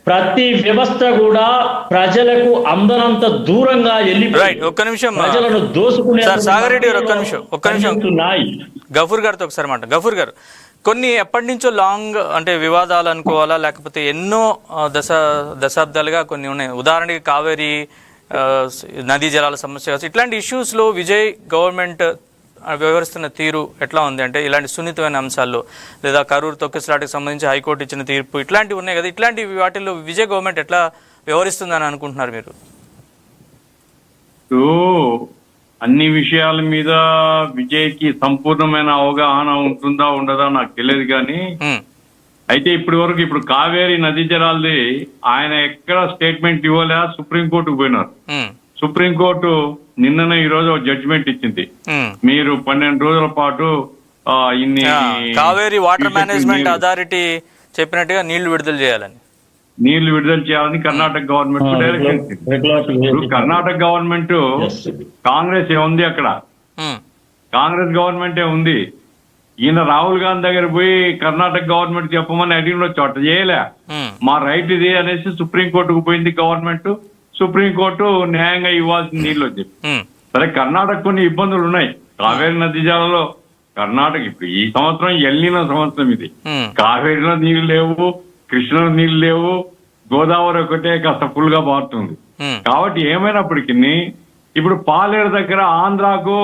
ప్రతి వ్యవస్థ కూడా ప్రజలకు అందనంత దూరంగా వెళ్ళిపోయి ప్రజలను దోసుకునే. సాగరెడ్డి గారు ఒక్క నిమిషం గఫూర్ గారితో ఒకసారి మాట. గఫూర్ గారు, కొన్ని ఎప్పటి నుంచో లాంగ్ అంటే వివాదాలు అనుకోవాలా, లేకపోతే ఎన్నో దశాబ్దాలుగా కొన్ని ఉన్నాయి. ఉదాహరణకి కావేరీ నదీ జలాల సమస్య, ఇట్లాంటి ఇష్యూస్లో విజయ్ గవర్నమెంట్ వ్యవహరిస్తున్న తీరు ఎట్లా ఉంది అంటే ఇలాంటి సున్నితమైన అంశాల్లో, లేదా కరూరు తొక్కిసలాటకు సంబంధించి హైకోర్టు ఇచ్చిన తీర్పు ఇట్లాంటివి ఉన్నాయి కదా, ఇట్లాంటి వాటిల్లో విజయ్ గవర్నమెంట్ ఎట్లా వ్యవహరిస్తుందని అనుకుంటున్నారు మీరు? అన్ని విషయాల మీద విజయ్కి సంపూర్ణమైన అవగాహన ఉంటుందా ఉండదా నాకు తెలియదు కానీ, అయితే ఇప్పటి వరకు ఇప్పుడు కావేరీ నదీ జలాలది ఆయన ఎక్కడ స్టేట్మెంట్ ఇవ్వలే, సుప్రీంకోర్టుకు పోయినారు. సుప్రీంకోర్టు నిన్ననే ఈ రోజు జడ్జిమెంట్ ఇచ్చింది, మీరు 12 రోజుల పాటు ఇన్ని కావేరీ వాటర్ మేనేజ్మెంట్ అథారిటీ చెప్పినట్టుగా నీళ్లు విడుదల చేయాలని కర్ణాటక గవర్నమెంట్ డైరెక్షన్ ఇచ్చింది. కర్ణాటక గవర్నమెంట్ కాంగ్రెస్ ఉంది, అక్కడ కాంగ్రెస్ గవర్నమెంటే ఉంది. ఈయన రాహుల్ గాంధీ దగ్గర పోయి కర్ణాటక గవర్నమెంట్ చెప్పమని అడిగిన చోట చేయలే, మా రైట్ ఇది అనేసి సుప్రీంకోర్టుకు పోయింది గవర్నమెంట్. సుప్రీంకోర్టు న్యాయంగా ఇవ్వాల్సిన నీళ్ళు వచ్చి, సరే కర్ణాటక కొన్ని ఇబ్బందులు ఉన్నాయి, కావేరీ నదీ జలాల్లో కర్ణాటక ఇప్పుడు ఈ సంవత్సరం ఎల్లిన సంవత్సరం ఇది. కావేరీలో నీళ్లు లేవు, కృష్ణలో నీళ్లు లేవు, గోదావరి ఒకటే కాస్త ఫుల్ గా మారుతుంది. కాబట్టి ఏమైనప్పటికీ ఇప్పుడు పాలేరు దగ్గర ఆంధ్రాకు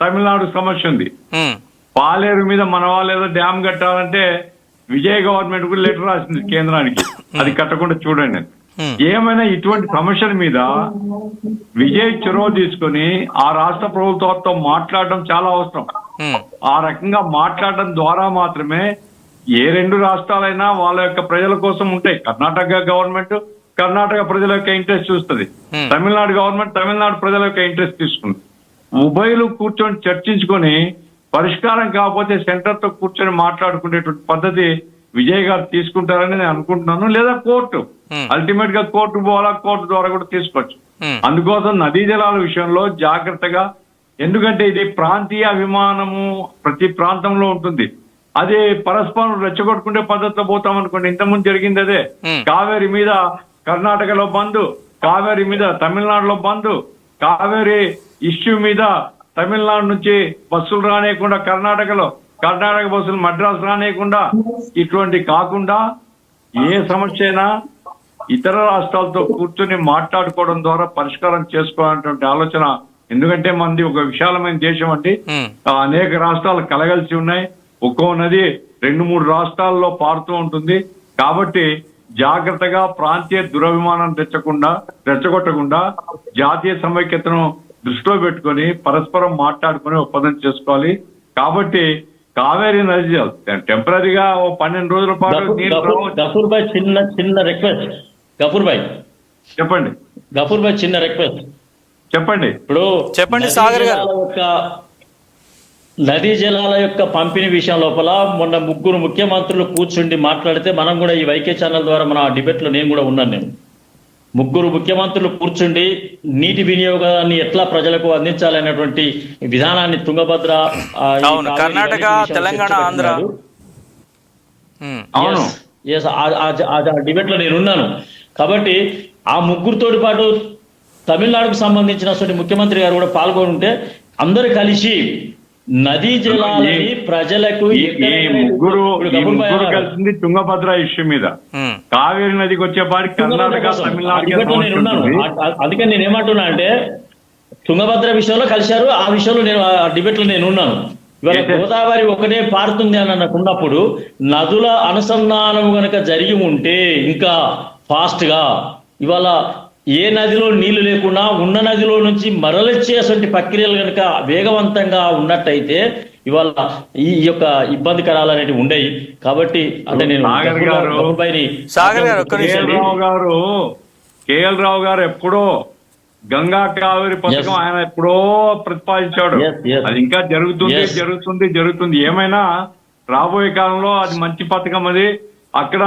తమిళనాడు సమస్య ఉంది. పాలేరు మీద మన వాళ్ళు ఏదో డ్యామ్ కట్టాలంటే విజయ్ గవర్నమెంట్ కూడా లెటర్ రాసింది కేంద్రానికి, అది కట్టకుండా చూడండి. ఏమైనా ఇటువంటి సమస్యల మీద విజయ్ చొరవ తీసుకుని ఆ రాష్ట్ర ప్రభుత్వంతో మాట్లాడడం చాలా అవసరం. ఆ రకంగా మాట్లాడడం ద్వారా మాత్రమే ఏ రెండు రాష్ట్రాలైనా వాళ్ళ యొక్క ప్రజల కోసం ఉంటాయి. కర్ణాటక గవర్నమెంట్ కర్ణాటక ప్రజల యొక్క ఇంట్రెస్ట్ చూస్తుంది, తమిళనాడు గవర్నమెంట్ తమిళనాడు ప్రజల యొక్క ఇంట్రెస్ట్ తీసుకుంది. ఉభయలు కూర్చొని చర్చించుకొని పరిష్కారం కాకపోతే సెంటర్ తో కూర్చొని మాట్లాడుకునేటువంటి పద్ధతి విజయ్ గారు తీసుకుంటారని నేను అనుకుంటున్నాను. లేదా కోర్టు, అల్టిమేట్ గా కోర్టు పోవాలా, కోర్టు ద్వారా కూడా తీసుకోవచ్చు. అందుకోసం నదీ జలాల విషయంలో జాగ్రత్తగా, ఎందుకంటే ఇది ప్రాంతీయ అభిమానము ప్రతి ప్రాంతంలో ఉంటుంది. అది పరస్పరం రెచ్చగొట్టుకుంటే పద్ధతిలో పోతాం అనుకోండి. ఇంతకుముందు జరిగింది అదే. కావేరీ మీద కర్ణాటకలో బంద్, కావేరీ మీద తమిళనాడులో బంద్, కావేరీ ఇష్యూ మీద తమిళనాడు నుంచి బస్సులు రానియకుండా కర్ణాటక బస్సులు మద్రాసు రానియకుండా, ఇటువంటి కాకుండా ఏ సమస్య అయినా ఇతర రాష్ట్రాలతో కూర్చొని మాట్లాడుకోవడం ద్వారా పరిష్కారం చేసుకోవాలనేటువంటి ఆలోచన. ఎందుకంటే మనది ఒక విశాలమైన దేశం అండి, అనేక రాష్ట్రాలు కలగలిసి ఉన్నాయి. ఒక్కో నది 2-3 రాష్ట్రాల్లో పారుతూ ఉంటుంది. కాబట్టి జాగ్రత్తగా ప్రాంతీయ దురభిమానం రెచ్చగొట్టకుండా జాతీయ సమైక్యతను దృష్టిలో పెట్టుకొని పరస్పరం మాట్లాడుకుని ఒప్పందం చేసుకోవాలి. కాబట్టి కావేరీ నది టెంపరీగా 12 రోజుల పాటు గఫూర్ భాయ్ చిన్న రిక్వెస్ట్. గఫూర్ భాయ్ చిన్న రిక్వెస్ట్ చెప్పండి. ఇప్పుడు చెప్పండి సాగర్ గారు. నదీ జలాల యొక్క పంపిణీ విషయం లోపల మొన్న 3 ముఖ్యమంత్రులు కూర్చుండి మాట్లాడితే, మనం కూడా ఈ వైకే ఛానల్ ద్వారా మన డిబేట్ లో నేను కూడా ఉన్నాను. నేను 3 ముఖ్యమంత్రులు కూర్చుండి నీటి వినియోగాన్ని ఎట్లా ప్రజలకు అందించాలనేటువంటి విధానాన్ని తుంగభద్ర, కర్ణాటక, తెలంగాణ, ఆంధ్ర డిబేట్ లో నేను ఉన్నాను. కాబట్టి ఆ 3తోటి పాటు తమిళనాడుకు సంబంధించిన ముఖ్యమంత్రి గారు కూడా పాల్గొని ఉంటే అందరూ కలిసి నదీ జలాలని ప్రజలకు ముగ్గురు కలిసింది తుంగభద్ర ఇష్యూ మీద. కావేరీ నదికి వచ్చేపాటి కర్ణాటక తమిళనాడు. అందుకని నేను ఏమంటున్నా అంటే తుంగభద్ర విషయంలో కలిశారు. ఆ విషయంలో నేను ఆ డిబేట్ లో నేను ఉన్నాను. ఇవాళ గోదావరి ఒకటే పారుతుంది అని అనుకున్నప్పుడు నదుల అనుసంధానం గనక జరిగి ఉంటే ఇంకా ఫాస్ట్ గా ఇవాళ ఏ నదిలో నీళ్లు లేకుండా ఉన్న నదిలో నుంచి మరలిచ్చేటువంటి ప్రక్రియలు కనుక వేగవంతంగా ఉన్నట్టయితే ఇవాళ ఈ యొక్క ఇబ్బందికరాలు అనేవి ఉండేవి. కాబట్టి అంటే నేను కేఎల్ రావు గారు ఎప్పుడో గంగా కావేరి పథకం ఆయన ఎప్పుడో ప్రతిపాదించాడు. అది ఇంకా జరుగుతుంది. ఏమైనా రాబోయే కాలంలో అది మంచి పథకం. అది అక్కడ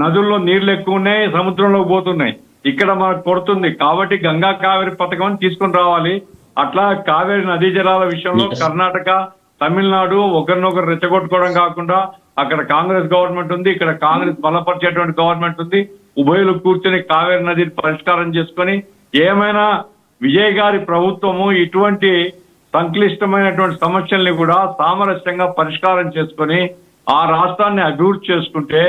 నదుల్లో నీళ్లు ఎక్కువ ఉన్నాయి, సముద్రంలోకి పోతున్నాయి. ఇక్కడ మనకు కొడుతుంది. కాబట్టి గంగా కావేరి పథకం తీసుకుని రావాలి. అట్లా కావేరి నదీ జలాల విషయంలో కర్ణాటక, తమిళనాడు ఒకరినొకరు రెచ్చగొట్టుకోవడం కాకుండా, అక్కడ కాంగ్రెస్ గవర్నమెంట్ ఉంది, ఇక్కడ కాంగ్రెస్ బలపరిచేటువంటి గవర్నమెంట్ ఉంది. ఉభయలు కూర్చొని కావేరి నదిని పరిష్కారం చేసుకొని, ఏమైనా విజయ్ గారి ప్రభుత్వము ఇటువంటి సంక్లిష్టమైనటువంటి సమస్యల్ని కూడా సామరస్యంగా పరిష్కారం చేసుకొని ఆ రాష్ట్రాన్ని అభివృద్ధి చేసుకుంటే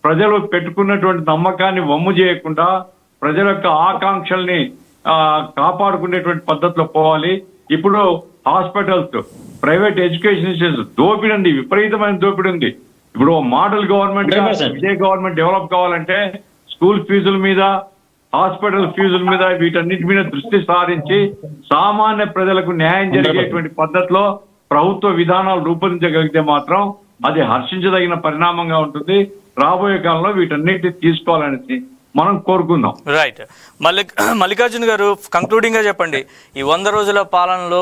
ప్రజలు పెట్టుకున్నటువంటి నమ్మకాన్ని వమ్ము చేయకుండా ప్రజల యొక్క ఆకాంక్షల్ని కాపాడుకునేటువంటి పద్ధతిలో పోవాలి. ఇప్పుడు హాస్పిటల్స్, ప్రైవేట్ ఎడ్యుకేషన్ ఇన్స్టిట్యూట్స్ దోపిడీ ఉంది, విపరీతమైన దోపిడీ ఉంది. ఇప్పుడు model government Vijay government develop కావాలంటే స్కూల్ ఫీజుల మీద, హాస్పిటల్ ఫీజుల మీద, వీటన్నిటి మీద దృష్టి సారించి సామాన్య ప్రజలకు న్యాయం జరిగేటువంటి పద్ధతిలో ప్రభుత్వ విధానాలు రూపొందించగలిగితే మాత్రం అది హర్షించదగిన పరిణామంగా ఉంటుంది. రాబోయే కాలంలో వీటన్నిటిని తీసుకోవాలనేసి మనం కోరుకుందాం. రైట్. మల్లికార్జున గారు, కంక్లూడింగ్ గా చెప్పండి, ఈ 100 రోజుల పాలనలో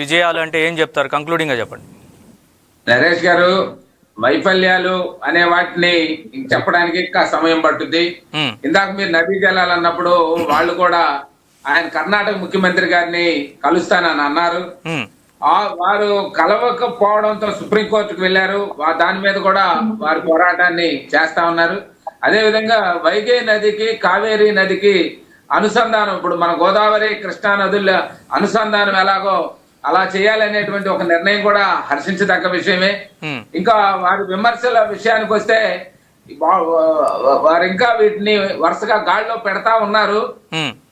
విజయాలు అంటే ఏం చెప్తారు? కంక్లూడింగ్ గా చెప్పండి. నరేష్ గారు, వైఫల్యాలు అనే వాటిని చెప్పడానికి ఇంకా సమయం పట్టుద్ది. ఇందాక మీరు నదీ జలాలు అన్నప్పుడు వాళ్ళు కూడా ఆయన కర్ణాటక ముఖ్యమంత్రి గారిని కలుస్తానని అన్నారు. వారు కలవకపోవడంతో సుప్రీంకోర్టుకు వెళ్లారు. దాని మీద కూడా వారు పోరాటాన్ని చేస్తా ఉన్నారు. అదే విధంగా వైగై నదికి, కావేరీ నదికి అనుసంధానం, ఇప్పుడు మన గోదావరి, కృష్ణా నదుల అనుసంధానం ఎలాగో అలా చేయాలనేటువంటి ఒక నిర్ణయం కూడా హర్షించదగ్గ విషయమే. ఇంకా వారి విమర్శల విషయానికి వస్తే వారు ఇంకా వీటిని వరుసగా గాడిలో పెడతా ఉన్నారు.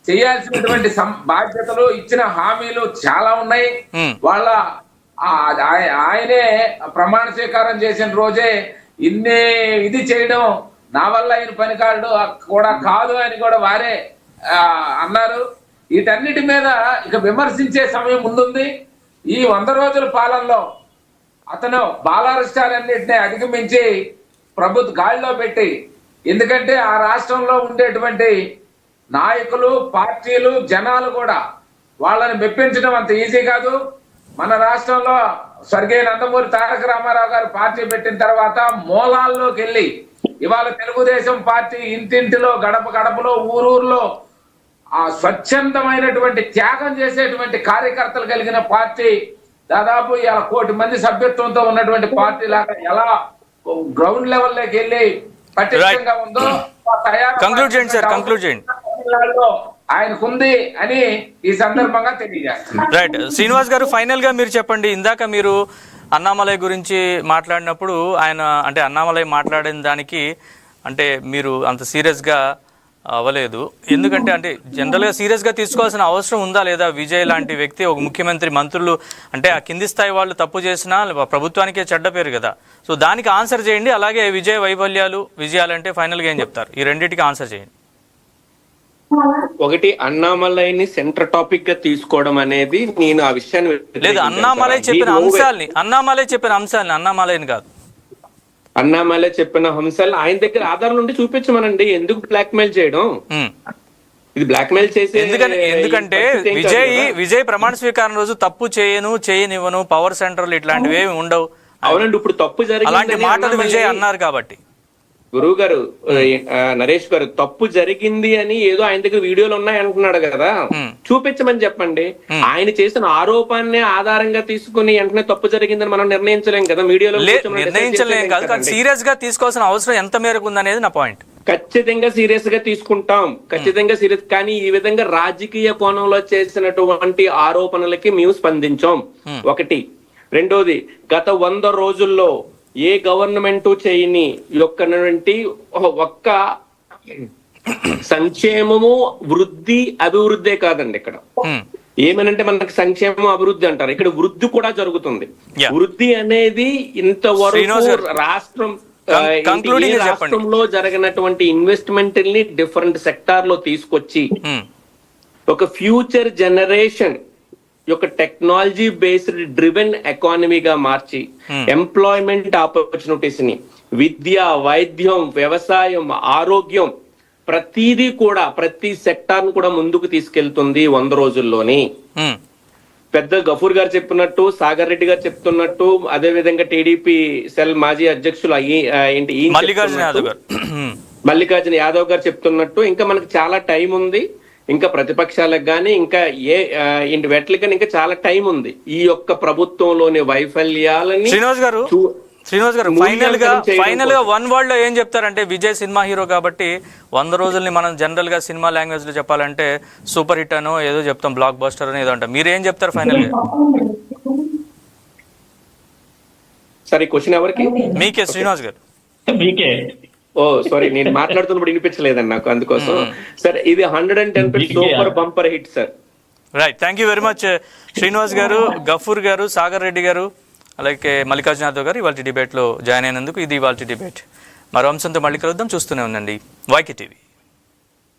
చేయాల్సినటువంటి బాధ్యతలు, ఇచ్చిన హామీలు చాలా ఉన్నాయి. వాళ్ళ ఆయనే ప్రమాణ స్వీకారం చేసిన రోజే ఇది చేయడం నా వల్ల ఆయన పని కూడా కాదు అని కూడా వారే అన్నారు. వీటన్నిటి మీద ఇక విమర్శించే సమయం ముందుంది. ఈ 100 రోజుల పాలనలో అతను బాలారిష్టాలన్నింటినీ అధిగమించి ప్రభుత్వ గాలిలో పెట్టి, ఎందుకంటే ఆ రాష్ట్రంలో ఉండేటువంటి నాయకులు, పార్టీలు, జనాలు కూడా వాళ్ళని మెప్పించడం అంత ఈజీ కాదు. మన రాష్ట్రంలో స్వర్గీయ నందమూరి తారక రామారావు గారు పార్టీ పెట్టిన తర్వాత మూలాల్లోకి వెళ్ళి ఇవాళ తెలుగుదేశం పార్టీ ఇంటింటిలో, గడప గడపలో, ఊరూరులో ఆ స్వచ్ఛందమైనటువంటి త్యాగం చేసేటువంటి కార్యకర్తలు కలిగిన పార్టీ, దాదాపు ఇలా 1 కోటి మంది సభ్యత్వంతో ఉన్నటువంటి పార్టీ లాగా ఎలా గ్రౌండ్ లెవెల్లోకి వెళ్ళి పటిష్టంగా ఉందో తమిళనాడులో ఆయనకుంది అని ఈ సందర్భంగా తెలియజేస్తున్నారు. రైట్. శ్రీనివాస్ గారు, ఫైనల్ గా మీరు చెప్పండి. ఇందాక మీరు అన్నామలై గురించి మాట్లాడినప్పుడు ఆయన అంటే అన్నామలై మాట్లాడిన దానికి అంటే మీరు అంత సీరియస్ గా అవ్వలేదు. ఎందుకంటే అంటే జనరల్ గా సీరియస్ గా తీసుకోవాల్సిన అవసరం ఉందా లేదా? విజయ్ లాంటి వ్యక్తి, ఒక ముఖ్యమంత్రి, మంత్రులు అంటే ఆ కింది స్థాయి వాళ్ళు తప్పు చేసినా ప్రభుత్వానికే చెడ్డ పేరు కదా. సో దానికి ఆన్సర్ చేయండి. అలాగే విజయ్ విజయాలంటే ఫైనల్ గా ఏం చెప్తారు? ఈ రెండింటికి ఆన్సర్ చేయండి. ఒకటి, అన్నామలైని సెంటర్ టాపిక్ గా తీసుకోవడం అనేది నేను ఆ విషయాన్ని లేదు, అన్నామలై చెప్పిన అంశాలని అన్నామలైని కాదు. అన్నామలై చెప్పిన అంశాలు ఆయన దగ్గర ఆధారం నుండి చూపించమనండి. ఎందుకు బ్లాక్ మెయిల్ చేయడం? ఇది బ్లాక్ మెయిల్ చేసి ఎందుకంటే విజయ్ ప్రమాణ స్వీకారం రోజు తప్పు చేయనివ్వను, పవర్ సెంటర్లు ఇట్లాంటివి ఏమి ఉండవు. అవునండి, ఇప్పుడు తప్పు జరిగింది అలాంటి మాటలు విజయ్ అన్నారు కాబట్టి. గురువు గారు, నరేష్ గారు, తప్పు జరిగింది అని ఏదో ఆయన దగ్గర వీడియోలు ఉన్నాయి అంటున్నాడు కదా, చూపించమని చెప్పండి. ఆయన చేసిన ఆరోపాన్ని ఆధారంగా తీసుకుని వెంటనే తప్పు జరిగిందని మనం నిర్ణయించలేం కదా. వీడియోలో నిర్ణయించలేం కాదు, కానీ సీరియస్ గా తీసుకోవాల్సిన అవసరం ఎంత మేరకు ఉందనేది నా పాయింట్. ఖచ్చితంగా సీరియస్ గా తీసుకుంటాం, ఖచ్చితంగా సీరియస్. కానీ ఈ విధంగా రాజకీయ కోణంలో చేసినటువంటి ఆరోపణలకి మేము స్పందించాం. ఒకటి. రెండోది, గత 100 రోజుల్లో ఏ గవర్నమెంట్ చేయని ఒక్క సంక్షేమము, వృద్ధి, అభివృద్ధే కాదండి. ఇక్కడ ఏమనంటే మనకి సంక్షేమం, అభివృద్ధి అంటారు, ఇక్కడ వృద్ధి కూడా జరుగుతుంది. వృద్ధి అనేది ఇంతవరకు రాష్ట్రంలో జరిగినటువంటి ఇన్వెస్ట్మెంట్ ని డిఫరెంట్ సెక్టార్ లో తీసుకొచ్చి ఒక ఫ్యూచర్ జనరేషన్ యొక్క టెక్నాలజీ బేస్డ్ డ్రివెన్ ఎకానమీగా మార్చి ఎంప్లాయ్మెంట్ ఆపర్చునిటీస్ ని, విద్య, వైద్యం, వ్యవసాయం, ఆరోగ్యం, ప్రతిదీ కూడా ప్రతి సెక్టార్ ను కూడా ముందుకు తీసుకెళ్తుంది 100 రోజుల్లోని. పెద్ద గఫూర్ గారు చెప్పినట్టు, సాగర్ రెడ్డి గారు చెప్తున్నట్టు, అదే విధంగా టీడీపీ సెల్ మాజీ అధ్యక్షులు మల్లికార్జున యాదవ్ గారు చెప్తున్నట్టు ఇంకా మనకు చాలా టైం ఉంది. ఇంకా ప్రతిపక్షాలకు గానీ ఇంకా వెట్లకి ఇంకా చాలా టైం ఉంది. ఈ యొక్క ప్రభుత్వంలోని వైఫల్యాలని శ్రీనివాస్ గారు ఫైనల్ గా 1 వర్డ్ లో ఏం చెప్తారంటే, విజయ్ సినిమా హీరో కాబట్టి 100 రోజుల్ని మనం జనరల్ గా సినిమా లాంగ్వేజ్ లో చెప్పాలంటే సూపర్ హిట్ అనో ఏదో చెప్తాం, బ్లాక్ బస్టర్ అని ఏదో అంటాం. మీరేం చెప్తారు ఫైనల్ గా? సరే, క్వశ్చన్ ఎవరికి? మీకే శ్రీనివాస్ గారు. మీకే. ఓ సారీ, నేను మాట్లాడుతున్నప్పుడు వినిపించలేదండి నాకు, అందుకోసం. సార్, ఇది 110 super bumper hit sir. Right, thank you very much Srinivas గారు, గఫూర్ గారు, సాగర్ రెడ్డి గారు, అలాగే మల్లికార్జున యాదవ్ గారు ఇవాళ డిబేట్ లో జాయిన్ అయినందుకు. ఇది ఇవాళ డిబేట్. మరో అంశంతో మళ్ళీ కలుద్దాం. చూస్తూనే ఉండండి YK TV.